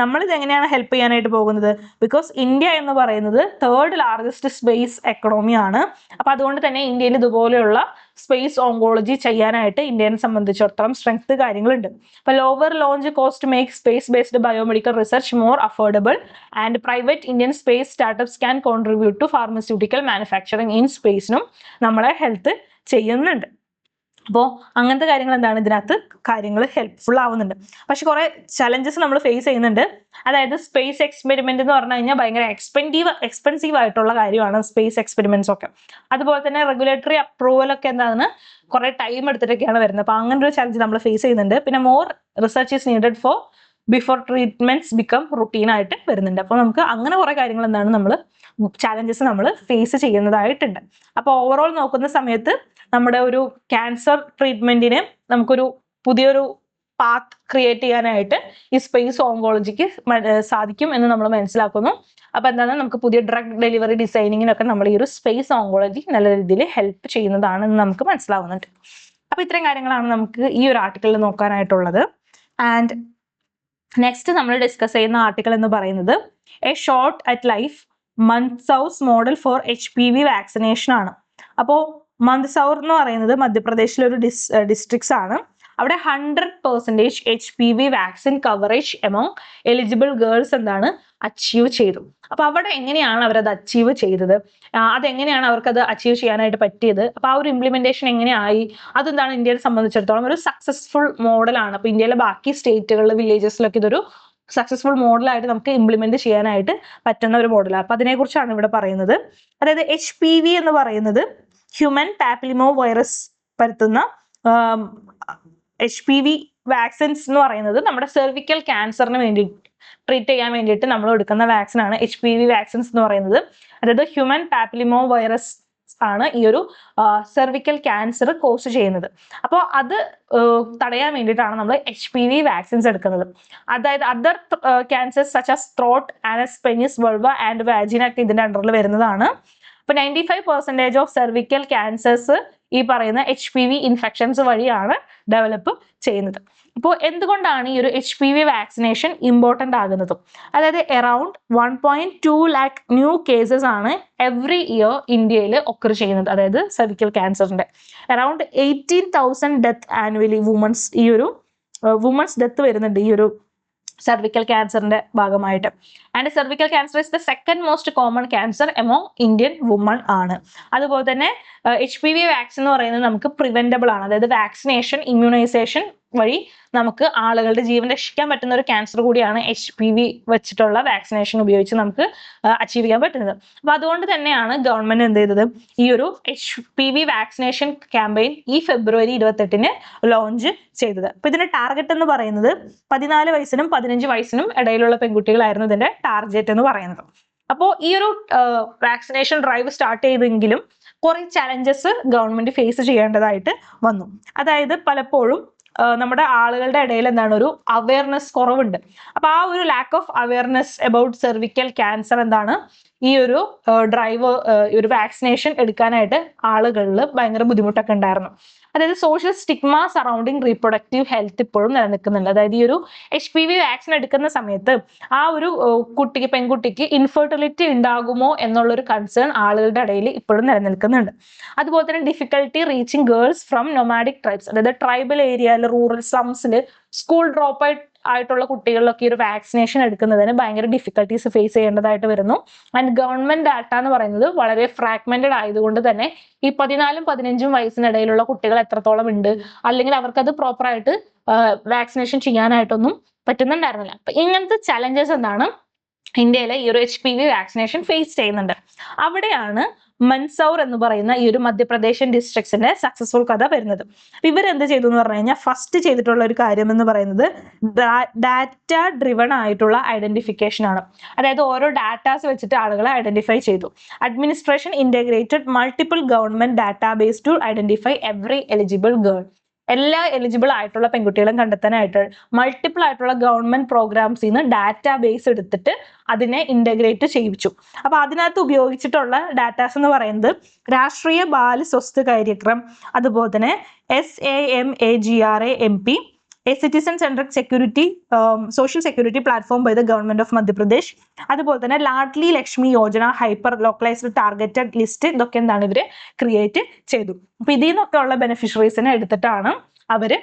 നമ്മളിത് എങ്ങനെയാണ് ഹെൽപ്പ് ചെയ്യാനായിട്ട് പോകുന്നത്? ബിക്കോസ് ഇന്ത്യ എന്ന് പറയുന്നത് 3rd ലാർജസ്റ്റ് സ്പേസ് എക്കണോമി ആണ്. അപ്പൊ അതുകൊണ്ട് തന്നെ ഇന്ത്യയിൽ ഇതുപോലെയുള്ള സ്പേസ് ഓങ്കോളജി ചെയ്യാനായിട്ട് ഇന്ത്യനെ സംബന്ധിച്ചിടത്തോളം സ്ട്രെങ്ത് കാര്യങ്ങളുണ്ട്. അപ്പൊ lower launch cost make space based biomedical research more affordable and private Indian space startups can contribute to pharmaceutical manufacturing in സ്പേസിനും നമ്മളെ ഹെൽപ്പ് ചെയ്യുന്നുണ്ട്. അപ്പോൾ അങ്ങനത്തെ കാര്യങ്ങൾ എന്താണ് ഇതിനകത്ത് കാര്യങ്ങൾ ഹെൽപ്ഫുൾ ആവുന്നുണ്ട്. പക്ഷെ കുറെ ചലഞ്ചസ് നമ്മൾ ഫേസ് ചെയ്യുന്നുണ്ട്. അതായത് സ്പേസ് എക്സ്പെരിമെന്റ് എന്ന് പറഞ്ഞു കഴിഞ്ഞാൽ ഭയങ്കര എക്സ്പെൻസീവ് ആയിട്ടുള്ള കാര്യമാണ് സ്പേസ് എക്സ്പെരിമെന്റ്സ് ഒക്കെ. അതുപോലെ തന്നെ റെഗുലേറ്ററി അപ്രൂവൽ ഒക്കെ എന്താണ് കുറെ ടൈം എടുത്തിട്ടൊക്കെയാണ് വരുന്നത്. അപ്പൊ അങ്ങനെ ഒരു ചലഞ്ച് നമ്മൾ ഫേസ് ചെയ്യുന്നുണ്ട്. പിന്നെ more research is needed for before treatments become routine ആയിട്ട് വരുന്നുണ്ട്. അപ്പോൾ നമുക്ക് അങ്ങനെ കുറെ കാര്യങ്ങൾ എന്താണ് നമ്മൾ ചാലഞ്ചസ് നമ്മൾ ഫേസ് ചെയ്യുന്നതായിട്ടുണ്ട്. അപ്പോൾ ഓവറോൾ നോക്കുന്ന സമയത്ത് നമ്മുടെ ഒരു ക്യാൻസർ ട്രീറ്റ്മെന്റിന് നമുക്കൊരു പുതിയൊരു പാത്ത് ക്രിയേറ്റ് ചെയ്യാനായിട്ട് ഈ സ്പേസ് ഓങ്കോളജിക്ക് സാധിക്കും എന്ന് നമ്മൾ മനസ്സിലാക്കുന്നു. അപ്പൊ എന്താണ് നമുക്ക് പുതിയ ഡ്രഗ് ഡെലിവറി ഡിസൈനിങ്ങിനൊക്കെ നമ്മൾ ഈ ഒരു സ്പേസ് ഓങ്കോളജി നല്ല രീതിയിൽ ഹെൽപ്പ് ചെയ്യുന്നതാണെന്ന് നമുക്ക് മനസ്സിലാവുന്നുണ്ട്. അപ്പൊ ഇത്രയും കാര്യങ്ങളാണ് നമുക്ക് ഈ ഒരു ആർട്ടിക്കിളിൽ നോക്കാനായിട്ടുള്ളത്. ആൻഡ് നെക്സ്റ്റ് നമ്മൾ ഡിസ്കസ് ചെയ്യുന്ന ആർട്ടിക്കിൾ എന്ന് പറയുന്നത് a shot at life Mandsaur model for HPV vaccination ആണ്. അപ്പോൾ മന്ദ്സൗർ എന്ന് പറയുന്നത് മധ്യപ്രദേശിലെ ഒരു ഡിസ്ട്രിക്ട്സ് ആണ്. അവിടെ 100% HPV vaccine coverage among eligible girls എന്താണ് അച്ചീവ് ചെയ്തു. അപ്പൊ അവിടെ എങ്ങനെയാണ് അവരത് അച്ചീവ് ചെയ്തത്, അതെങ്ങനെയാണ് അവർക്കത് അച്ചീവ് ചെയ്യാനായിട്ട് പറ്റിയത്, അപ്പൊ ആ ഒരു ഇംപ്ലിമെന്റേഷൻ എങ്ങനെയായി, അതെന്താണ് ഇന്ത്യയെ സംബന്ധിച്ചിടത്തോളം ഒരു സക്സസ്ഫുൾ മോഡലാണ്. അപ്പൊ ഇന്ത്യയിലെ ബാക്കി സ്റ്റേറ്റുകളിൽ വില്ലേജസിലൊക്കെ ഇതൊരു സക്സസ്ഫുൾ മോഡലായിട്ട് നമുക്ക് ഇംപ്ലിമെന്റ് ചെയ്യാനായിട്ട് പറ്റുന്ന ഒരു മോഡലാണ്. അപ്പൊ അതിനെക്കുറിച്ചാണ് ഇവിടെ പറയുന്നത്. അതായത് HPV എന്ന് പറയുന്നത് ഹ്യൂമൻ പാപ്പിലിമോ വൈറസ് പരത്തുന്ന HPV വാക്സിൻസ് എന്ന് പറയുന്നത് നമ്മുടെ സെർവിക്കൽ ക്യാൻസറിന് വേണ്ടി ട്രീറ്റ് ചെയ്യാൻ വേണ്ടിയിട്ട് നമ്മൾ എടുക്കുന്ന വാക്സിൻ ആണ് HPV വാക്സിൻസ് എന്ന് പറയുന്നത്. അതായത് ഹ്യൂമൻ പാപ്പിലിമോ വൈറസ് ആണ് ഈ ഒരു സെർവിക്കൽ ക്യാൻസർ കോസ് ചെയ്യുന്നത്. അപ്പോൾ അത് തടയാൻ വേണ്ടിയിട്ടാണ് നമ്മൾ HPV വാക്സിൻസ് എടുക്കുന്നത്. അതായത് other cancers such as throat, anus, penis, vulva and vagina ഒക്കെ ഇതിന്റെ അണ്ടറിൽ വരുന്നതാണ്. അപ്പൊ 95% ഓഫ് സെർവിക്കൽ ക്യാൻസേഴ്സ് ഈ പറയുന്ന HPV ഇൻഫെക്ഷൻസ് വഴിയാണ് ഡെവലപ്പ് ചെയ്യുന്നത്. അപ്പോൾ എന്തുകൊണ്ടാണ് ഈ ഒരു HPV വാക്സിനേഷൻ ഇമ്പോർട്ടൻ്റ് ആകുന്നതും? അതായത് അറൌണ്ട് 1.2 lakh ന്യൂ കേസസ് ആണ് എവറി ഇയർ ഇന്ത്യയിൽ ഒക്കർ ചെയ്യുന്നത്. അതായത് സെർവിക്കൽ ക്യാൻസറിന്റെ അറൌണ്ട് 18,000 ഡെത്ത് ആനുവലി വുമൺസ്, ഈ ഒരു വുമൺസ് ഡെത്ത് വരുന്നുണ്ട് ഈ ഒരു cervical ക്യാൻസറിന്റെ ഭാഗമായിട്ട്. And cervical cancer is the second most common cancer among Indian woman ആണ്. അതുപോലെ തന്നെ HPV വാക്സിൻ എന്ന് പറയുന്നത് നമുക്ക് പ്രിവെന്റബിൾ ആണ്. അതായത് വാക്സിനേഷൻ, ഇമ്മ്യൂണൈസേഷൻ വഴി നമുക്ക് ആളുകളുടെ ജീവൻ രക്ഷിക്കാൻ പറ്റുന്ന ഒരു ക്യാൻസർ കൂടിയാണ് HPV വെച്ചിട്ടുള്ള വാക്സിനേഷൻ ഉപയോഗിച്ച് നമുക്ക് അച്ചീവ് ചെയ്യാൻ പറ്റുന്നത്. അപ്പൊ അതുകൊണ്ട് തന്നെയാണ് ഗവൺമെന്റ് എന്ത് ചെയ്തത്, ഈ ഒരു HPV വാക്സിനേഷൻ ക്യാമ്പയിൻ ഈ ഫെബ്രുവരി 28-ന് ലോഞ്ച് ചെയ്തത്. അപ്പൊ ഇതിന്റെ ടാർഗറ്റ് എന്ന് പറയുന്നത് 14 വയസ്സിനും 15 വയസ്സിനും ഇടയിലുള്ള പെൺകുട്ടികളായിരുന്നു ഇതിന്റെ ടാർഗറ്റ് എന്ന് പറയുന്നത്. അപ്പോൾ ഈ ഒരു വാക്സിനേഷൻ ഡ്രൈവ് സ്റ്റാർട്ട് ചെയ്തെങ്കിലും കുറെ ചലഞ്ചസ് ഗവൺമെന്റ് ഫേസ് ചെയ്യേണ്ടതായിട്ട് വന്നു. അതായത് പലപ്പോഴും നമ്മുടെ ആളുകളുടെ ഇടയിൽ എന്താണ് ഒരു അവയർനെസ് കുറവുണ്ട്. അപ്പൊ ആ ഒരു lack of awareness about cervical cancer എന്താണ് ഈ ഒരു ഡ്രൈവ്, ഒരു വാക്സിനേഷൻ എടുക്കാനായിട്ട് ആളുകളിൽ ഭയങ്കര ബുദ്ധിമുട്ടൊക്കെ ഉണ്ടായിരുന്നു. അതായത് social stigma surrounding reproductive health ഇപ്പോഴും നിലനിൽക്കുന്നുണ്ട്. അതായത് ഈ ഒരു HPV വാക്സിൻ എടുക്കുന്ന സമയത്ത് ആ ഒരു പെൺകുട്ടിക്ക് ഇൻഫെർട്ടിലിറ്റി ഉണ്ടാകുമോ എന്നുള്ളൊരു കൺസേൺ ആളുകളുടെ ഇടയിൽ ഇപ്പോഴും നിലനിൽക്കുന്നുണ്ട്. അതുപോലെ തന്നെ difficulty reaching girls from nomadic tribes, അതായത് ട്രൈബൽ ഏരിയയിൽ, റൂറൽ സ്ലംസിൽ സ്കൂൾ ഡ്രോപ്പ് ആയിട്ടുള്ള കുട്ടികളിലൊക്കെ ഈ ഒരു വാക്സിനേഷൻ എടുക്കുന്നതിന് ഭയങ്കര ഡിഫിക്കൽട്ടീസ് ഫേസ് ചെയ്യേണ്ടതായിട്ട് വരുന്നു. ആൻഡ് ഗവൺമെന്റ് ഡാറ്റ എന്ന് പറയുന്നത് വളരെ ഫ്രാഗ്മെന്റഡ് ആയതുകൊണ്ട് തന്നെ ഈ 14-ഉം 15-ഉം വയസ്സിനിടയിലുള്ള കുട്ടികൾ എത്രത്തോളം ഉണ്ട്, അല്ലെങ്കിൽ അവർക്കത് പ്രോപ്പറായിട്ട് വാക്സിനേഷൻ ചെയ്യാനായിട്ടൊന്നും പറ്റുന്നുണ്ടായിരുന്നില്ല. അപ്പൊ ഇങ്ങനത്തെ ചലഞ്ചസ് എന്താണ് ഇന്ത്യയിലെ ഈ ഒരു HPV വാക്സിനേഷൻ ഫേസ് ചെയ്യുന്നുണ്ട്. അവിടെയാണ് മൻസൗർ എന്ന് പറയുന്ന ഈ ഒരു മധ്യപ്രദേശ് ഡിസ്ട്രിക്ട്സിന്റെ സക്സസ്ഫുൾ കഥ വരുന്നത്. ഇവരെന്ത് ചെയ്തു എന്ന് പറഞ്ഞു കഴിഞ്ഞാൽ ഫസ്റ്റ് ചെയ്തിട്ടുള്ള ഒരു കാര്യം എന്ന് പറയുന്നത് ഡാറ്റ ഡ്രിവൺ ആയിട്ടുള്ള ഐഡന്റിഫിക്കേഷൻ ആണ്. അതായത് ഓരോ ഡാറ്റാസ് വെച്ചിട്ട് ആളുകളെ ഐഡന്റിഫൈ ചെയ്തു. Administration integrated multiple government database to identify every eligible girl. എല്ലാ എലിജിബിൾ ആയിട്ടുള്ള പെൺകുട്ടികളും കണ്ടെത്താനായിട്ട് മൾട്ടിപ്പിൾ ആയിട്ടുള്ള ഗവൺമെന്റ് പ്രോഗ്രാംസിൽ നിന്ന് ഡാറ്റാ ബേസ് എടുത്തിട്ട് അതിനെ ഇന്റഗ്രേറ്റ് ചെയ്യിച്ചു. അപ്പൊ അതിനകത്ത് ഉപയോഗിച്ചിട്ടുള്ള ഡാറ്റാസ് എന്ന് പറയുന്നത് രാഷ്ട്രീയ ബാല സ്വസ്ഥ കാര്യക്രം, അതുപോലെ തന്നെ SAMAGRA-MP, a citizen-centric social security platform by the government of Madhya Pradesh. അതുപോലെ തന്നെ Ladli Lakshmi Yojana, hyper localised targeted list, ഇതൊക്കെ എന്താണ് ഇവര് ക്രിയേറ്റ് ചെയ്തു. അപ്പൊ ഇതിൽ നിന്നൊക്കെ ഉള്ള ബെനിഫിഷ്യറീസിനെ എടുത്തിട്ടാണ് അവര്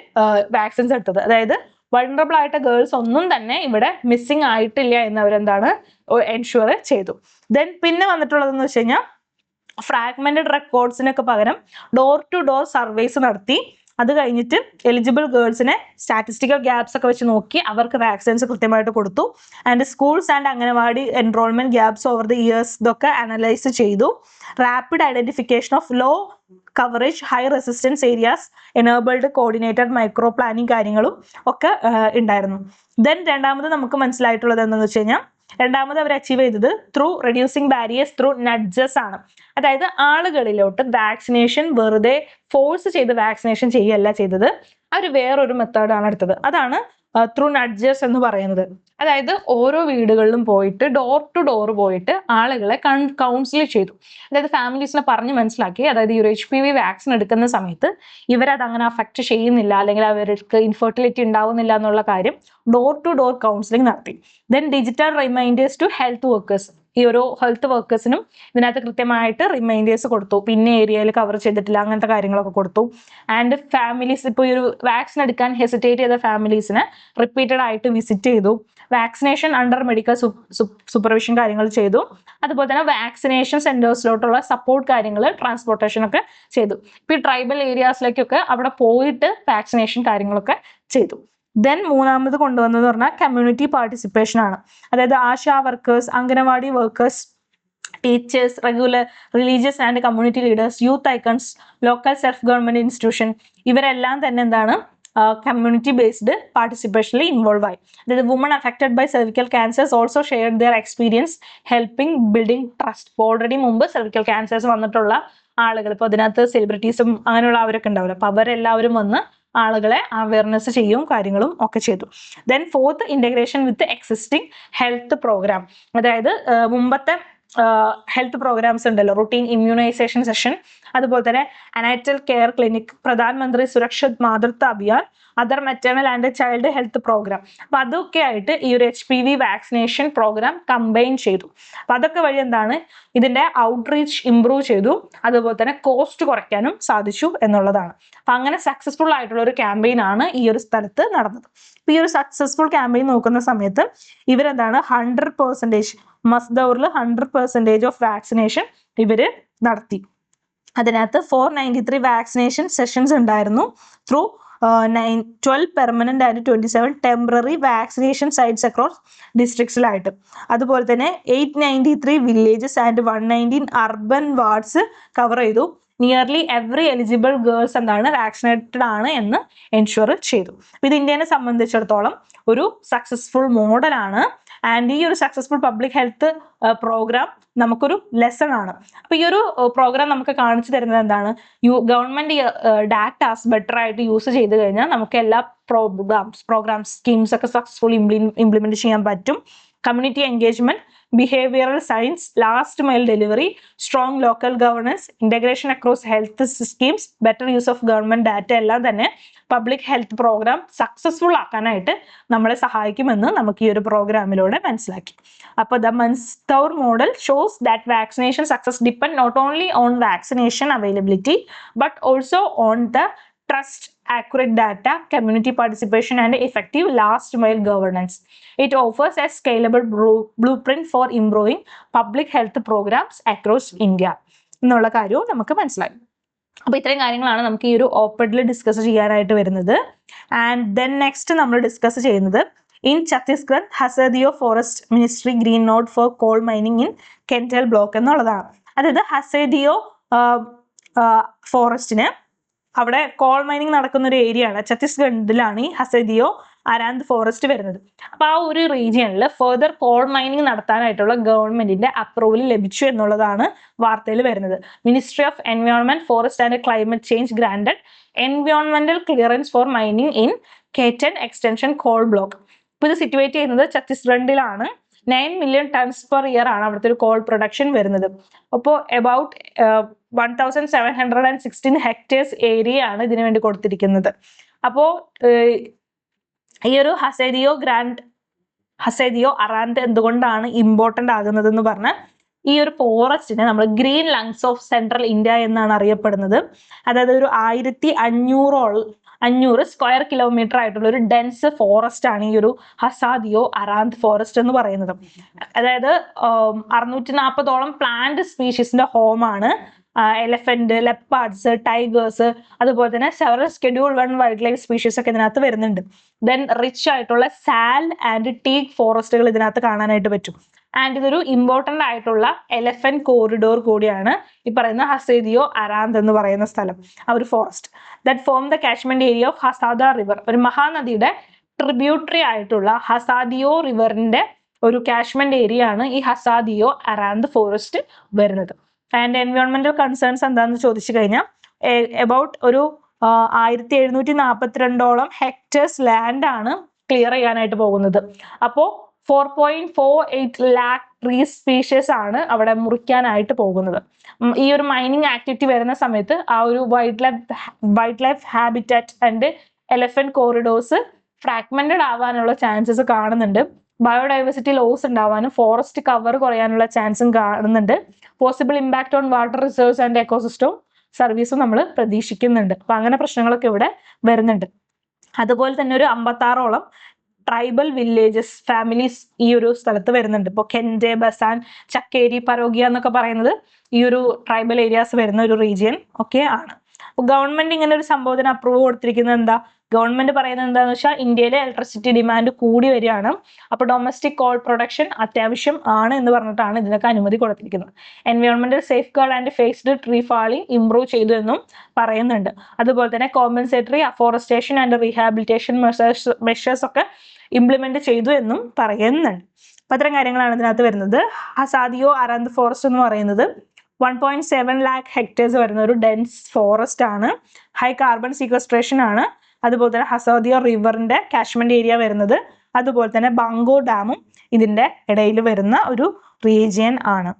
വാക്സിൻസ് എടുത്തത്. അതായത് വൾണറബിൾ ആയിട്ട് ഗേൾസ് ഒന്നും തന്നെ ഇവിടെ മിസ്സിംഗ് ആയിട്ടില്ല എന്ന് അവരെന്താണ് എൻഷുർ ചെയ്തു. ദെൻ പിന്നെ വന്നിട്ടുള്ളതെന്ന് വെച്ച് കഴിഞ്ഞാൽ ഫ്രാഗ്മെന്റഡ് റെക്കോർഡ്സിനൊക്കെ പകരം ഡോർ ടു ഡോർ സർവേസ് നടത്തി. അത് കഴിഞ്ഞിട്ട് എലിജിബിൾ ഗേൾസിനെ സ്റ്റാറ്റിസ്റ്റിക്കൽ ഗ്യാപ്സ് ഒക്കെ വെച്ച് നോക്കി അവർക്ക് വാക്സിൻസ് കൃത്യമായിട്ട് കൊടുത്തു. And schools and anganwadi enrolment gaps over the years ഇതൊക്കെ അനലൈസ് ചെയ്തു. Rapid identification of low coverage high resistance areas enabled coordinated micro planning കാര്യങ്ങളും ഒക്കെ ഉണ്ടായിരുന്നു. ദെൻ രണ്ടാമത് നമുക്ക് മനസ്സിലായിട്ടുള്ളത് എന്താണെന്ന് വെച്ച് കഴിഞ്ഞാൽ രണ്ടാമത് അവർ അച്ചീവ് ചെയ്തത് ത്രൂ റെഡ്യൂസിങ് ബാരിയേഴ്സ് ത്രൂ നഡ്ജസ് ആണ്. അതായത് ആളുകളിലോട്ട് വാക്സിനേഷൻ വെറുതെ ഫോഴ്സ് ചെയ്ത് വാക്സിനേഷൻ ചെയ്യല്ല ചെയ്തത്, അവർ വേറൊരു മെത്തേഡാണ് എടുത്തത്. അതാണ് ത്രൂ നഡ്ജസ് എന്ന് പറയുന്നത്. അതായത് ഓരോ വീടുകളിലും പോയിട്ട് ഡോർ ടു ഡോർ പോയിട്ട് ആളുകളെ കൗൺസിൽ ചെയ്തു. അതായത് ഫാമിലീസിനെ പറഞ്ഞ് മനസ്സിലാക്കി, അതായത് ഈ ഒരു HPV വാക്സിൻ എടുക്കുന്ന സമയത്ത് ഇവരത് അങ്ങനെ അഫക്റ്റ് ചെയ്യുന്നില്ല, അല്ലെങ്കിൽ അവർക്ക് ഇൻഫെർട്ടിലിറ്റി ഉണ്ടാവുന്നില്ല എന്നുള്ള കാര്യം ഡോർ ടു ഡോർ കൗൺസിലിംഗ് നടത്തി. Then digital reminders to health workers, ഈ ഒരു ഹെൽത്ത് വർക്കേഴ്സിനും ഇതിനകത്ത് കൃത്യമായിട്ട് റിമൈൻഡേഴ്സ് കൊടുത്തു. പിന്നെ ഏരിയയിൽ കവർ ചെയ്തിട്ടില്ല അങ്ങനത്തെ കാര്യങ്ങളൊക്കെ കൊടുത്തു. ആൻഡ് ഫാമിലീസ് ഇപ്പോൾ ഈ ഒരു വാക്സിൻ എടുക്കാൻ ഹെസിറ്റേറ്റ് ചെയ്ത ഫാമിലീസിനെ റിപ്പീറ്റഡ് ആയിട്ട് വിസിറ്റ് ചെയ്തു. വാക്സിനേഷൻ അണ്ടർ മെഡിക്കൽ സൂപ്പർവിഷൻ കാര്യങ്ങൾ ചെയ്തു. അതുപോലെ തന്നെ വാക്സിനേഷൻ സെന്റേഴ്സിലോട്ടുള്ള സപ്പോർട്ട് കാര്യങ്ങൾ, ട്രാൻസ്പോർട്ടേഷൻ ഒക്കെ ചെയ്തു. ഇപ്പൊ ഈ ട്രൈബൽ ഏരിയാസിലേക്കൊക്കെ അവിടെ പോയിട്ട് വാക്സിനേഷൻ കാര്യങ്ങളൊക്കെ ചെയ്തു. ദെൻ മൂന്നാമത് കൊണ്ടുവന്നത് പറഞ്ഞാൽ കമ്മ്യൂണിറ്റി പാർട്ടിസിപ്പേഷൻ ആണ്. അതായത് ASHA workers, anganwadi workers, teachers, regular religious and community leaders, youth icons, local self government institution, ഇവരെല്ലാം തന്നെ എന്താണ് കമ്മ്യൂണിറ്റി ബേസ്ഡ് പാർട്ടിസിപ്പേഷനിൽ ഇൻവോൾവ് ആയി. അതായത് woman affected by cervical cancers also share their experience helping building trust. ഇപ്പോൾ already മുമ്പ് സെർവിക്കൽ ക്യാൻസേഴ്സ് വന്നിട്ടുള്ള ആളുകൾ, ഇപ്പോൾ അതിനകത്ത് സെലിബ്രിറ്റീസും അങ്ങനെയുള്ള അവരൊക്കെ ഉണ്ടാവില്ല, അപ്പോൾ അവരെല്ലാവരും വന്ന് ആളുകളെ അവയർനെസ് ചെയ്യും കാര്യങ്ങളും ഒക്കെ ചെയ്തു. Then fourth, integration with existing health programme. അതായത് മുമ്പത്തെ ഹെൽത്ത് പ്രോഗ്രാംസ് ഉണ്ടല്ലോ, റുട്ടീൻ ഇമ്മ്യൂണൈസേഷൻ സെഷൻ, അതുപോലെ തന്നെ antenatal care clinic, Pradhan Mantri Surakshit Matritva Abhiyan, other maternal and child health programme. അപ്പൊ അതൊക്കെ ആയിട്ട് ഈ ഒരു HPV വാക്സിനേഷൻ പ്രോഗ്രാം കമ്പൈൻ ചെയ്തു. അപ്പൊ അതൊക്കെ വഴി എന്താണ് ഇതിന്റെ ഔട്ട്റീച്ച് ഇംപ്രൂവ് ചെയ്തു, അതുപോലെ തന്നെ കോസ്റ്റ് കുറയ്ക്കാനും സാധിച്ചു എന്നുള്ളതാണ്. അപ്പൊ അങ്ങനെ സക്സസ്ഫുൾ ആയിട്ടുള്ള ഒരു ക്യാമ്പയിൻ ആണ് ഈ ഒരു സ്ഥലത്ത് നടന്നത്. അപ്പൊ ഈ ഒരു സക്സസ്ഫുൾ ക്യാമ്പയിൻ നോക്കുന്ന സമയത്ത് ഇവരെന്താണ് 100% മസ്ദൗറിൽ 100% ഓഫ് വാക്സിനേഷൻ ഇവര് നടത്തി. അതിനകത്ത് 493 വാക്സിനേഷൻ സെഷൻസ് ഉണ്ടായിരുന്നു through 12 permanent and 27 temporary vaccination sites across ഡിസ്ട്രിക്ട്സിലായിട്ട്. അതുപോലെ തന്നെ 893 villages and 119 urban wards cover ചെയ്തു. നിയർലി എവറി എലിജിബിൾ ഗേൾസ് എന്താണ് വാക്സിനേറ്റഡ് ആണ് എന്ന് എൻഷുർ ചെയ്തു. ഇത് ഇന്ത്യനെ സംബന്ധിച്ചിടത്തോളം ഒരു സക്സസ്ഫുൾ മോഡലാണ്. ആൻഡ് ഈ ഒരു സക്സസ്ഫുൾ പബ്ലിക് ഹെൽത്ത് പ്രോഗ്രാം നമുക്കൊരു ലെസൺ ആണ്. അപ്പൊ ഈ ഒരു പ്രോഗ്രാം നമുക്ക് കാണിച്ചു തരുന്നത് എന്താണ്, ഗവൺമെന്റ് ഡാറ്റാസ് ബെറ്റർ ആയിട്ട് യൂസ് ചെയ്ത് കഴിഞ്ഞാൽ നമുക്ക് എല്ലാ പ്രോഗ്രാംസ് സ്കീംസ് ഒക്കെ സക്സസ്ഫുൾ ഇംപ്ലിമെന്റ് ചെയ്യാൻ പറ്റും. Community engagement, behavioural science, last mile delivery, strong local governance, integration across health schemes, better use of government data എല്ലാം തന്നെ പബ്ലിക് ഹെൽത്ത് പ്രോഗ്രാം സക്സസ്ഫുൾ ആക്കാനായിട്ട് നമ്മളെ സഹായിക്കുമെന്ന് നമുക്ക് ഈ ഒരു പ്രോഗ്രാമിലൂടെ മനസ്സിലാക്കി. അപ്പോൾ the Mandsaur model shows that vaccination success depend not only on vaccination availability but also on the trust, accurate data, community participation, and effective last mile governance. It offers a scalable blueprint for improving public health programs across India. എന്നുള്ള കാര്യവും നമുക്ക് മനസ്സിലായി. അപ്പോൾ ഇത്രയും കാര്യങ്ങളാണ് നമുക്ക് ഈ ഒരു ഓപ്പണിൽ ഡിസ്കസ് ചെയ്യാനായിട്ട് വരുന്നത്. ആൻഡ് ദെൻ നെക്സ്റ്റ് നമ്മൾ ഡിസ്കസ് ചെയ്യുന്നത് in Chhattisgarh Hasdeo forest ministry green note for coal mining in Kente block എന്നുള്ളതാണ്. അതായത് ഹസദിയോ ഫോറസ്റ്റിന് അവിടെ കോൾ മൈനിങ് നടക്കുന്ന ഒരു ഏരിയ ആണ്. ഛത്തീസ്ഗഡിലാണ് ഈ ഹസദിയോ അരാന്ത് ഫോറസ്റ്റ് വരുന്നത്. അപ്പൊ ആ ഒരു റീജിയനിൽ ഫെർദർ കോൾ മൈനിങ് നടത്താനായിട്ടുള്ള ഗവൺമെന്റിന്റെ അപ്രൂവൽ ലഭിച്ചു എന്നുള്ളതാണ് വാർത്തയിൽ വരുന്നത്. Ministry of environment, forest and climate change granted എൻവയോൺമെന്റൽ clearance four mining in കേറ്റൻ extension call block. ഇപ്പൊ ഇത് സിറ്റുവേറ്റ് ചെയ്യുന്നത് ഛത്തീസ്ഗഡിലാണ്. 9 million tons per year ആണ് അവിടുത്തെ ഒരു കോൾ പ്രൊഡക്ഷൻ വരുന്നത്. അപ്പോൾ അബൌട്ട് 1716 ഹെക്ടേഴ്സ് ഏരിയ ആണ് ഇതിനു വേണ്ടി കൊടുത്തിരിക്കുന്നത്. അപ്പോൾ ഈ ഒരു ഹസദിയോ അറാന്ത് എന്തുകൊണ്ടാണ് ഇമ്പോർട്ടന്റ് ആകുന്നത് എന്ന് പറഞ്ഞാൽ ഈ ഒരു ഫോറസ്റ്റിനെ നമ്മൾ green lungs of central India എന്നാണ് അറിയപ്പെടുന്നത്. അതായത് ഒരു 1500 സ്ക്വയർ കിലോമീറ്റർ ആയിട്ടുള്ള ഒരു ഡെൻസ് ഫോറസ്റ്റ് ആണ് ഈ ഒരു ഹസാദിയോ അറാന്ത് ഫോറസ്റ്റ് എന്ന് പറയുന്നത്. അതായത് 640ഓളം പ്ലാന്റ് സ്പീഷീസിന്റെ ഹോമാണ്. എലഫന്റ്, ലെപ്പാർഡ്സ്, ടൈഗേഴ്സ്, അതുപോലെ തന്നെ several schedule 1 wild life species ഒക്കെ ഇതിനകത്ത് വരുന്നുണ്ട്. ദെൻ റിച്ച് ആയിട്ടുള്ള സാൽ ആൻഡ് ടീക്ക് ഫോറസ്റ്റുകൾ ഇതിനകത്ത് കാണാനായിട്ട് പറ്റും. ആൻഡ് ഇതൊരു ഇമ്പോർട്ടന്റ് ആയിട്ടുള്ള എലഫന്റ് കോറിഡോർ കൂടിയാണ് ഈ പറയുന്ന ഹസദിയോ അറാന്ത് എന്ന് പറയുന്ന സ്ഥലം, ആ ഒരു forest. That form the catchment area of Hasdeo river. ഒരു മഹാനദിയുടെ ട്രിബ്യൂട്ടറി ആയിട്ടുള്ള ഹസാദിയോ റിവറിന്റെ ഒരു കാച്ച്മെന്റ് ഏരിയ ആണ് ഈ ഹസാദിയോ അറാന്ത് ഫോറസ്റ്റ് വരുന്നത്. ആൻഡ് എൻവയോൺമെന്റൽ കൺസേൺസ് എന്താണെന്ന് ചോദിച്ചു കഴിഞ്ഞാൽ എബൌട്ട് ഒരു 1742ഓളം ഹെക്ടേഴ്സ് ലാൻഡ് ആണ് ക്ലിയർ ചെയ്യാനായിട്ട് പോകുന്നത്. അപ്പോൾ 4.48 lakh ട്രീ സ്പീഷീസ് ആണ് അവിടെ മുറിക്കാനായിട്ട് പോകുന്നത്. ഈ ഒരു മൈനിങ് ആക്ടിവിറ്റി വരുന്ന സമയത്ത് ആ ഒരു wild life habitat and elephant corridors fragmented ആവാനുള്ള ചാൻസസ് കാണുന്നുണ്ട്. ബയോഡൈവേഴ്സിറ്റി ലോസ് ഉണ്ടാവാനും ഫോറസ്റ്റ് കവർ കുറയാനുള്ള ചാൻസും കാണുന്നുണ്ട്. Possible impact on water resource and ecosystem സർവീസും നമ്മൾ പ്രതീക്ഷിക്കുന്നുണ്ട്. അപ്പൊ അങ്ങനെ പ്രശ്നങ്ങളൊക്കെ ഇവിടെ വരുന്നുണ്ട്. അതുപോലെ തന്നെ ഒരു 56ഓളം ട്രൈബൽ വില്ലേജസ് ഫാമിലീസ് ഈ ഒരു സ്ഥലത്ത് വരുന്നുണ്ട്. ഇപ്പോൾ കെൻഡെ, ബസാൻ, ചക്കേരി, പരോഗിയ എന്നൊക്കെ പറയുന്നത് ഈ ഒരു ട്രൈബൽ ഏരിയാസ് വരുന്ന ഒരു റീജിയൻ ഒക്കെ ആണ്. അപ്പോൾ ഗവൺമെന്റ് ഇങ്ങനെ ഒരു സംബോധന അപ്രൂവ് കൊടുത്തിരിക്കുന്നത് എന്താ, ഗവൺമെന്റ് പറയുന്നത് എന്താണെന്ന് വെച്ചാൽ ഇന്ത്യയിലെ ഇലക്ട്രിസിറ്റി ഡിമാൻഡ് കൂടി വരികയാണ്. അപ്പോൾ ഡൊമസ്റ്റിക് കോൾ പ്രൊഡക്ഷൻ അത്യാവശ്യം ആണ് എന്ന് പറഞ്ഞിട്ടാണ് ഇതിനൊക്കെ അനുമതി കൊടുത്തിരിക്കുന്നത്. എൻവയോൺമെന്റൽ safeguard and phased tree felling improve ചെയ്തു എന്നും പറയുന്നുണ്ട്. അതുപോലെ തന്നെ compensatory afforestation and rehabilitation measures ഒക്കെ ഇംപ്ലിമെന്റ് ചെയ്തു എന്നും പറയുന്നുണ്ട്. അപ്പൊ അത്തരം കാര്യങ്ങളാണ് ഇതിനകത്ത് വരുന്നത്. ഹസാദിയോ അറാന്ത് ഫോറസ്റ്റ് എന്ന് പറയുന്നത് 1.7 lakh ഹെക്ടേഴ്സ് വരുന്ന ഒരു ഡെൻസ് ഫോറസ്റ്റ് ആണ്. ഹൈ കാർബൺ സീക്വസ്ട്രേഷൻ ആണ്. അതുപോലെ തന്നെ ഹസാദിയോ റിവറിന്റെ കാച്ച്മെന്റ് ഏരിയ വരുന്നത്, അതുപോലെ തന്നെ ബാങ്കോ ഡാമും ഇതിന്റെ ഇടയിൽ വരുന്ന ഒരു റീജിയൻ ആണ്.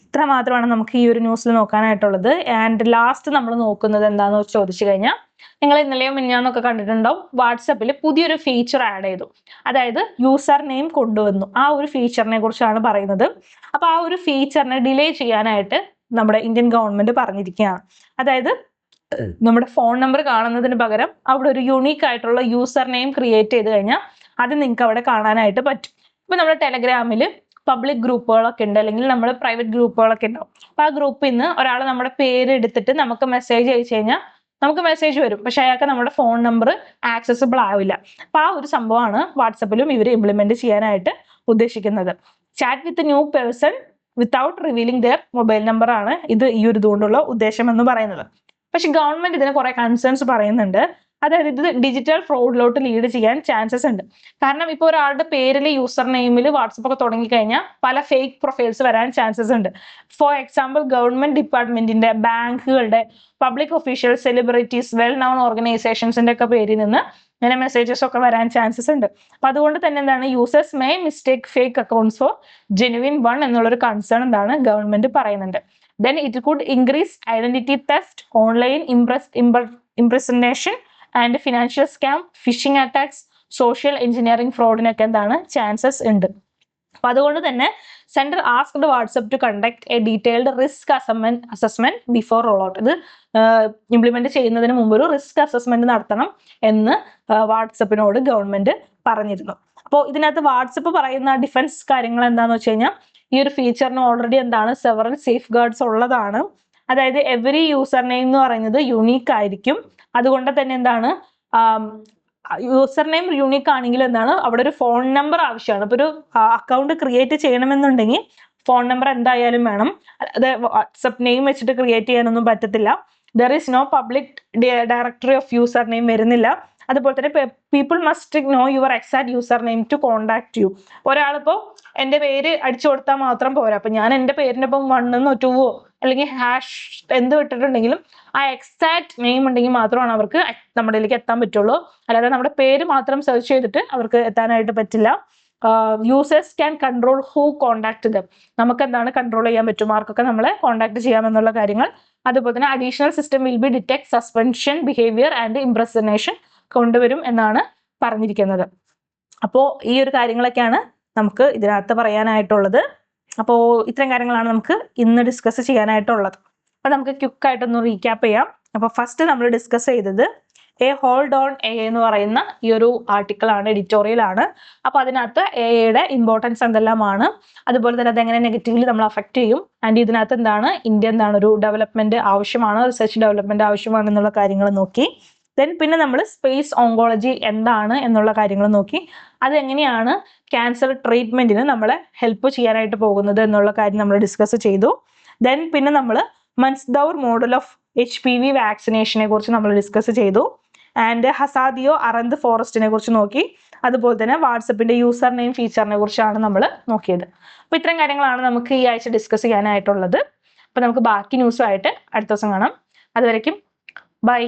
ഇത്ര മാത്രമാണ് നമുക്ക് ഈ ഒരു ന്യൂസിൽ നോക്കാനായിട്ടുള്ളത്. ആൻഡ് ലാസ്റ്റ് നമ്മൾ നോക്കുന്നത് എന്താണെന്ന് ചോദിച്ചു കഴിഞ്ഞാൽ, നിങ്ങൾ ഇന്നലെയോ മിനിഞ്ഞാന്നൊക്കെ കണ്ടിട്ടുണ്ടാവും, വാട്സപ്പിൽ പുതിയൊരു ഫീച്ചർ ആഡ് ചെയ്തു. അതായത് യൂസർ നെയിം കൊണ്ടുവന്നു. ആ ഒരു ഫീച്ചറിനെ കുറിച്ചാണ് പറയുന്നത്. അപ്പൊ ആ ഒരു ഫീച്ചറിനെ ഡിലേ ചെയ്യാനായിട്ട് നമ്മുടെ ഇന്ത്യൻ ഗവൺമെന്റ് പറഞ്ഞിരിക്കുകയാണ്. അതായത് നമ്മുടെ ഫോൺ നമ്പർ കാണുന്നതിന് പകരം അവിടെ ഒരു യുണീക്ക് ആയിട്ടുള്ള യൂസർ നെയിം ക്രിയേറ്റ് ചെയ്ത് കഴിഞ്ഞാൽ അത് നിങ്ങൾക്ക് അവിടെ കാണാനായിട്ട് പറ്റും. ഇപ്പൊ നമ്മുടെ ടെലഗ്രാമിൽ പബ്ലിക് ഗ്രൂപ്പുകളൊക്കെ ഉണ്ട്, അല്ലെങ്കിൽ നമ്മുടെ പ്രൈവറ്റ് ഗ്രൂപ്പുകളൊക്കെ ഉണ്ടാവും. അപ്പൊ ആ ഗ്രൂപ്പിൽ നിന്ന് ഒരാൾ നമ്മുടെ പേര് എടുത്തിട്ട് നമുക്ക് മെസ്സേജ് അയച്ചു കഴിഞ്ഞാൽ നമുക്ക് മെസ്സേജ് വരും, പക്ഷെ അയാൾക്ക് നമ്മുടെ ഫോൺ നമ്പർ ആക്സസിബിൾ ആവില്ല. അപ്പൊ ആ ഒരു സംഭവമാണ് വാട്സപ്പിലും ഇവർ ഇംപ്ലിമെന്റ് ചെയ്യാനായിട്ട് ഉദ്ദേശിക്കുന്നത്. Chat with new person without revealing their mobile number ആണ് ഇത് ഈ ഒരു ഇതുകൊണ്ടുള്ള ഉദ്ദേശം എന്ന് പറയുന്നത്. പക്ഷെ ഗവൺമെന്റ് ഇതിന് കുറെ കൺസേൺസ് പറയുന്നുണ്ട്. അതായത് ഇത് ഡിജിറ്റൽ ഫ്രോഡിലോട്ട് ലീഡ് ചെയ്യാൻ ചാൻസസ് ഉണ്ട്. കാരണം ഇപ്പോൾ ഒരാളുടെ പേരിൽ യൂസർ നെയിമിൽ വാട്സപ്പ് ഒക്കെ തുടങ്ങിക്കഴിഞ്ഞാൽ പല ഫേക്ക് പ്രൊഫൈൽസ് വരാൻ ചാൻസസ് ഉണ്ട്. ഫോർ എക്സാമ്പിൾ ഗവൺമെന്റ് ഡിപ്പാർട്ട്മെന്റിന്റെ, ബാങ്കുകളുടെ, public official, celebrities, well known ഓർഗനൈസേഷൻസിന്റെ ഒക്കെ പേരിൽ നിന്ന് ഇങ്ങനെ മെസ്സേജസ് ഒക്കെ വരാൻ ചാൻസസ് ഉണ്ട്. അപ്പൊ അതുകൊണ്ട് തന്നെ എന്താണ്, users may mistake fake accounts for genuine one എന്നുള്ളൊരു കൺസേൺ എന്താണ് ഗവൺമെന്റ് പറയുന്നുണ്ട്. Then it could increase identity theft, online impersonation and financial scam, phishing attacks, social engineering ഫ്രോഡിനൊക്കെ എന്താണ് ചാൻസസ് ഉണ്ട്. അപ്പൊ അതുകൊണ്ട് തന്നെ centre asked WhatsApp to conduct a detailed risk assessment before roll out. ഇത് ഇംപ്ലിമെന്റ് ചെയ്യുന്നതിന് മുമ്പ് ഒരു റിസ്ക് അസസ്മെന്റ് നടത്തണം എന്ന് വാട്സപ്പിനോട് ഗവൺമെന്റ് പറഞ്ഞിരുന്നു. അപ്പോൾ ഇതിനകത്ത് വാട്സപ്പ് പറയുന്ന ഡിഫൻസ് കാര്യങ്ങൾ എന്താണെന്ന് വെച്ച് കഴിഞ്ഞാൽ, ഈ ഒരു ഫീച്ചറിന് ഓൾറെഡി എന്താണ് സെവറൽ സേഫ് ഗാർഡ്സ് ഉള്ളതാണ്. അതായത് എവറി യൂസർ നെയിം എന്ന് പറയുന്നത് യുണീക്ക് ആയിരിക്കും. അതുകൊണ്ട് തന്നെ എന്താണ്, യൂസർ നെയിം യുണീക്ക് ആണെങ്കിൽ എന്താണ് അവിടെ ഒരു ഫോൺ നമ്പർ ആവശ്യമാണ്. ഇപ്പൊ ഒരു അക്കൗണ്ട് ക്രിയേറ്റ് ചെയ്യണമെന്നുണ്ടെങ്കിൽ ഫോൺ നമ്പർ എന്തായാലും വേണം. അത് വാട്സപ്പ് നെയിം വെച്ചിട്ട് ക്രിയേറ്റ് ചെയ്യാനൊന്നും പറ്റത്തില്ല. There is no public directory of user name വരുന്നില്ല. അതുപോലെ തന്നെ people must know your exact user name to contact you. ഒരാളിപ്പോ എന്റെ പേര് അടിച്ചു കൊടുത്താൽ മാത്രം പോരാ. അപ്പൊ ഞാൻ എന്റെ പേരിന്റെ ഒപ്പം 1 2 അല്ലെങ്കിൽ ഹാഷ് എന്ത് വിട്ടിട്ടുണ്ടെങ്കിലും ആ എക്സാക്ട് നെയിം ഉണ്ടെങ്കിൽ മാത്രമാണ് അവർക്ക് നമ്മുടെ ഇതിലേക്ക് എത്താൻ പറ്റുള്ളൂ. അല്ലാതെ നമ്മുടെ പേര് മാത്രം സെർച്ച് ചെയ്തിട്ട് അവർക്ക് എത്താനായിട്ട് പറ്റില്ല. Users can control who contact dum. നമുക്ക് എന്താണ് കൺട്രോൾ ചെയ്യാൻ പറ്റും, ആർക്കൊക്കെ നമ്മളെ കോണ്ടാക്ട് ചെയ്യാമെന്നുള്ള കാര്യങ്ങൾ. അതുപോലെ തന്നെ additional system will be detect suspension behaviour and impersonation കൊണ്ടുവരും എന്നാണ് പറഞ്ഞിരിക്കുന്നത്. അപ്പോൾ ഈ ഒരു കാര്യങ്ങളൊക്കെയാണ് നമുക്ക് ഇതിനകത്ത് പറയാനായിട്ടുള്ളത്. അപ്പോൾ ഇത്തരം കാര്യങ്ങളാണ് നമുക്ക് ഇന്ന് ഡിസ്കസ് ചെയ്യാനായിട്ടുള്ളത്. അപ്പൊ നമുക്ക് ക്വിക്കായിട്ടൊന്ന് റീക്യാപ്പ് ചെയ്യാം. അപ്പൊ ഫസ്റ്റ് നമ്മൾ ഡിസ്കസ് ചെയ്തത് എ ഹോൾഡ് ഓൺ എ എന്ന് പറയുന്ന ഈ ഒരു ആർട്ടിക്കിൾ ആണ്, എഡിറ്റോറിയൽ ആണ്. അപ്പൊ അതിനകത്ത് എയുടെ ഇമ്പോർട്ടൻസ് എന്തെല്ലാമാണ്, അതുപോലെ തന്നെ അതെങ്ങനെ നെഗറ്റീവ്ലി നമ്മൾ അഫക്ട് ചെയ്യും, ആൻഡ് ഇതിനകത്ത് എന്താണ് ഇന്ത്യ എന്താണ് ഒരു ഡെവലപ്മെന്റ് ആവശ്യമാണ്, റിസർച്ച് ഡെവലപ്മെന്റ് ആവശ്യമാണ് എന്നുള്ള കാര്യങ്ങൾ നോക്കി. പിന്നെ നമ്മൾ സ്പേസ് ഓങ്കോളജി എന്താണ് എന്നുള്ള കാര്യങ്ങൾ നോക്കി. അതെങ്ങനെയാണ് ക്യാൻസർ ട്രീറ്റ്മെന്റിന് നമ്മളെ ഹെൽപ്പ് ചെയ്യാനായിട്ട് പോകുന്നത് എന്നുള്ള കാര്യം നമ്മൾ ഡിസ്കസ് ചെയ്തു. പിന്നെ നമ്മൾ മൻസ്ദൌർ മോഡൽ ഓഫ് HPV വാക്സിനേഷനെ കുറിച്ച് നമ്മൾ ഡിസ്കസ് ചെയ്തു. ആൻഡ് ഹസാദിയോ അറന്ത് ഫോറസ്റ്റിനെ കുറിച്ച് നോക്കി. അതുപോലെ തന്നെ വാട്സപ്പിന്റെ യൂസർ നെയിം ഫീച്ചറിനെ കുറിച്ചാണ് നമ്മൾ നോക്കിയത്. അപ്പൊ ഇത്തരം കാര്യങ്ങളാണ് നമുക്ക് ഈ ആഴ്ച ഡിസ്കസ് ചെയ്യാനായിട്ടുള്ളത്. അപ്പൊ നമുക്ക് ബാക്കി ന്യൂസുമായിട്ട് അടുത്ത ദിവസം കാണാം. അതുവരയ്ക്കും ബൈ.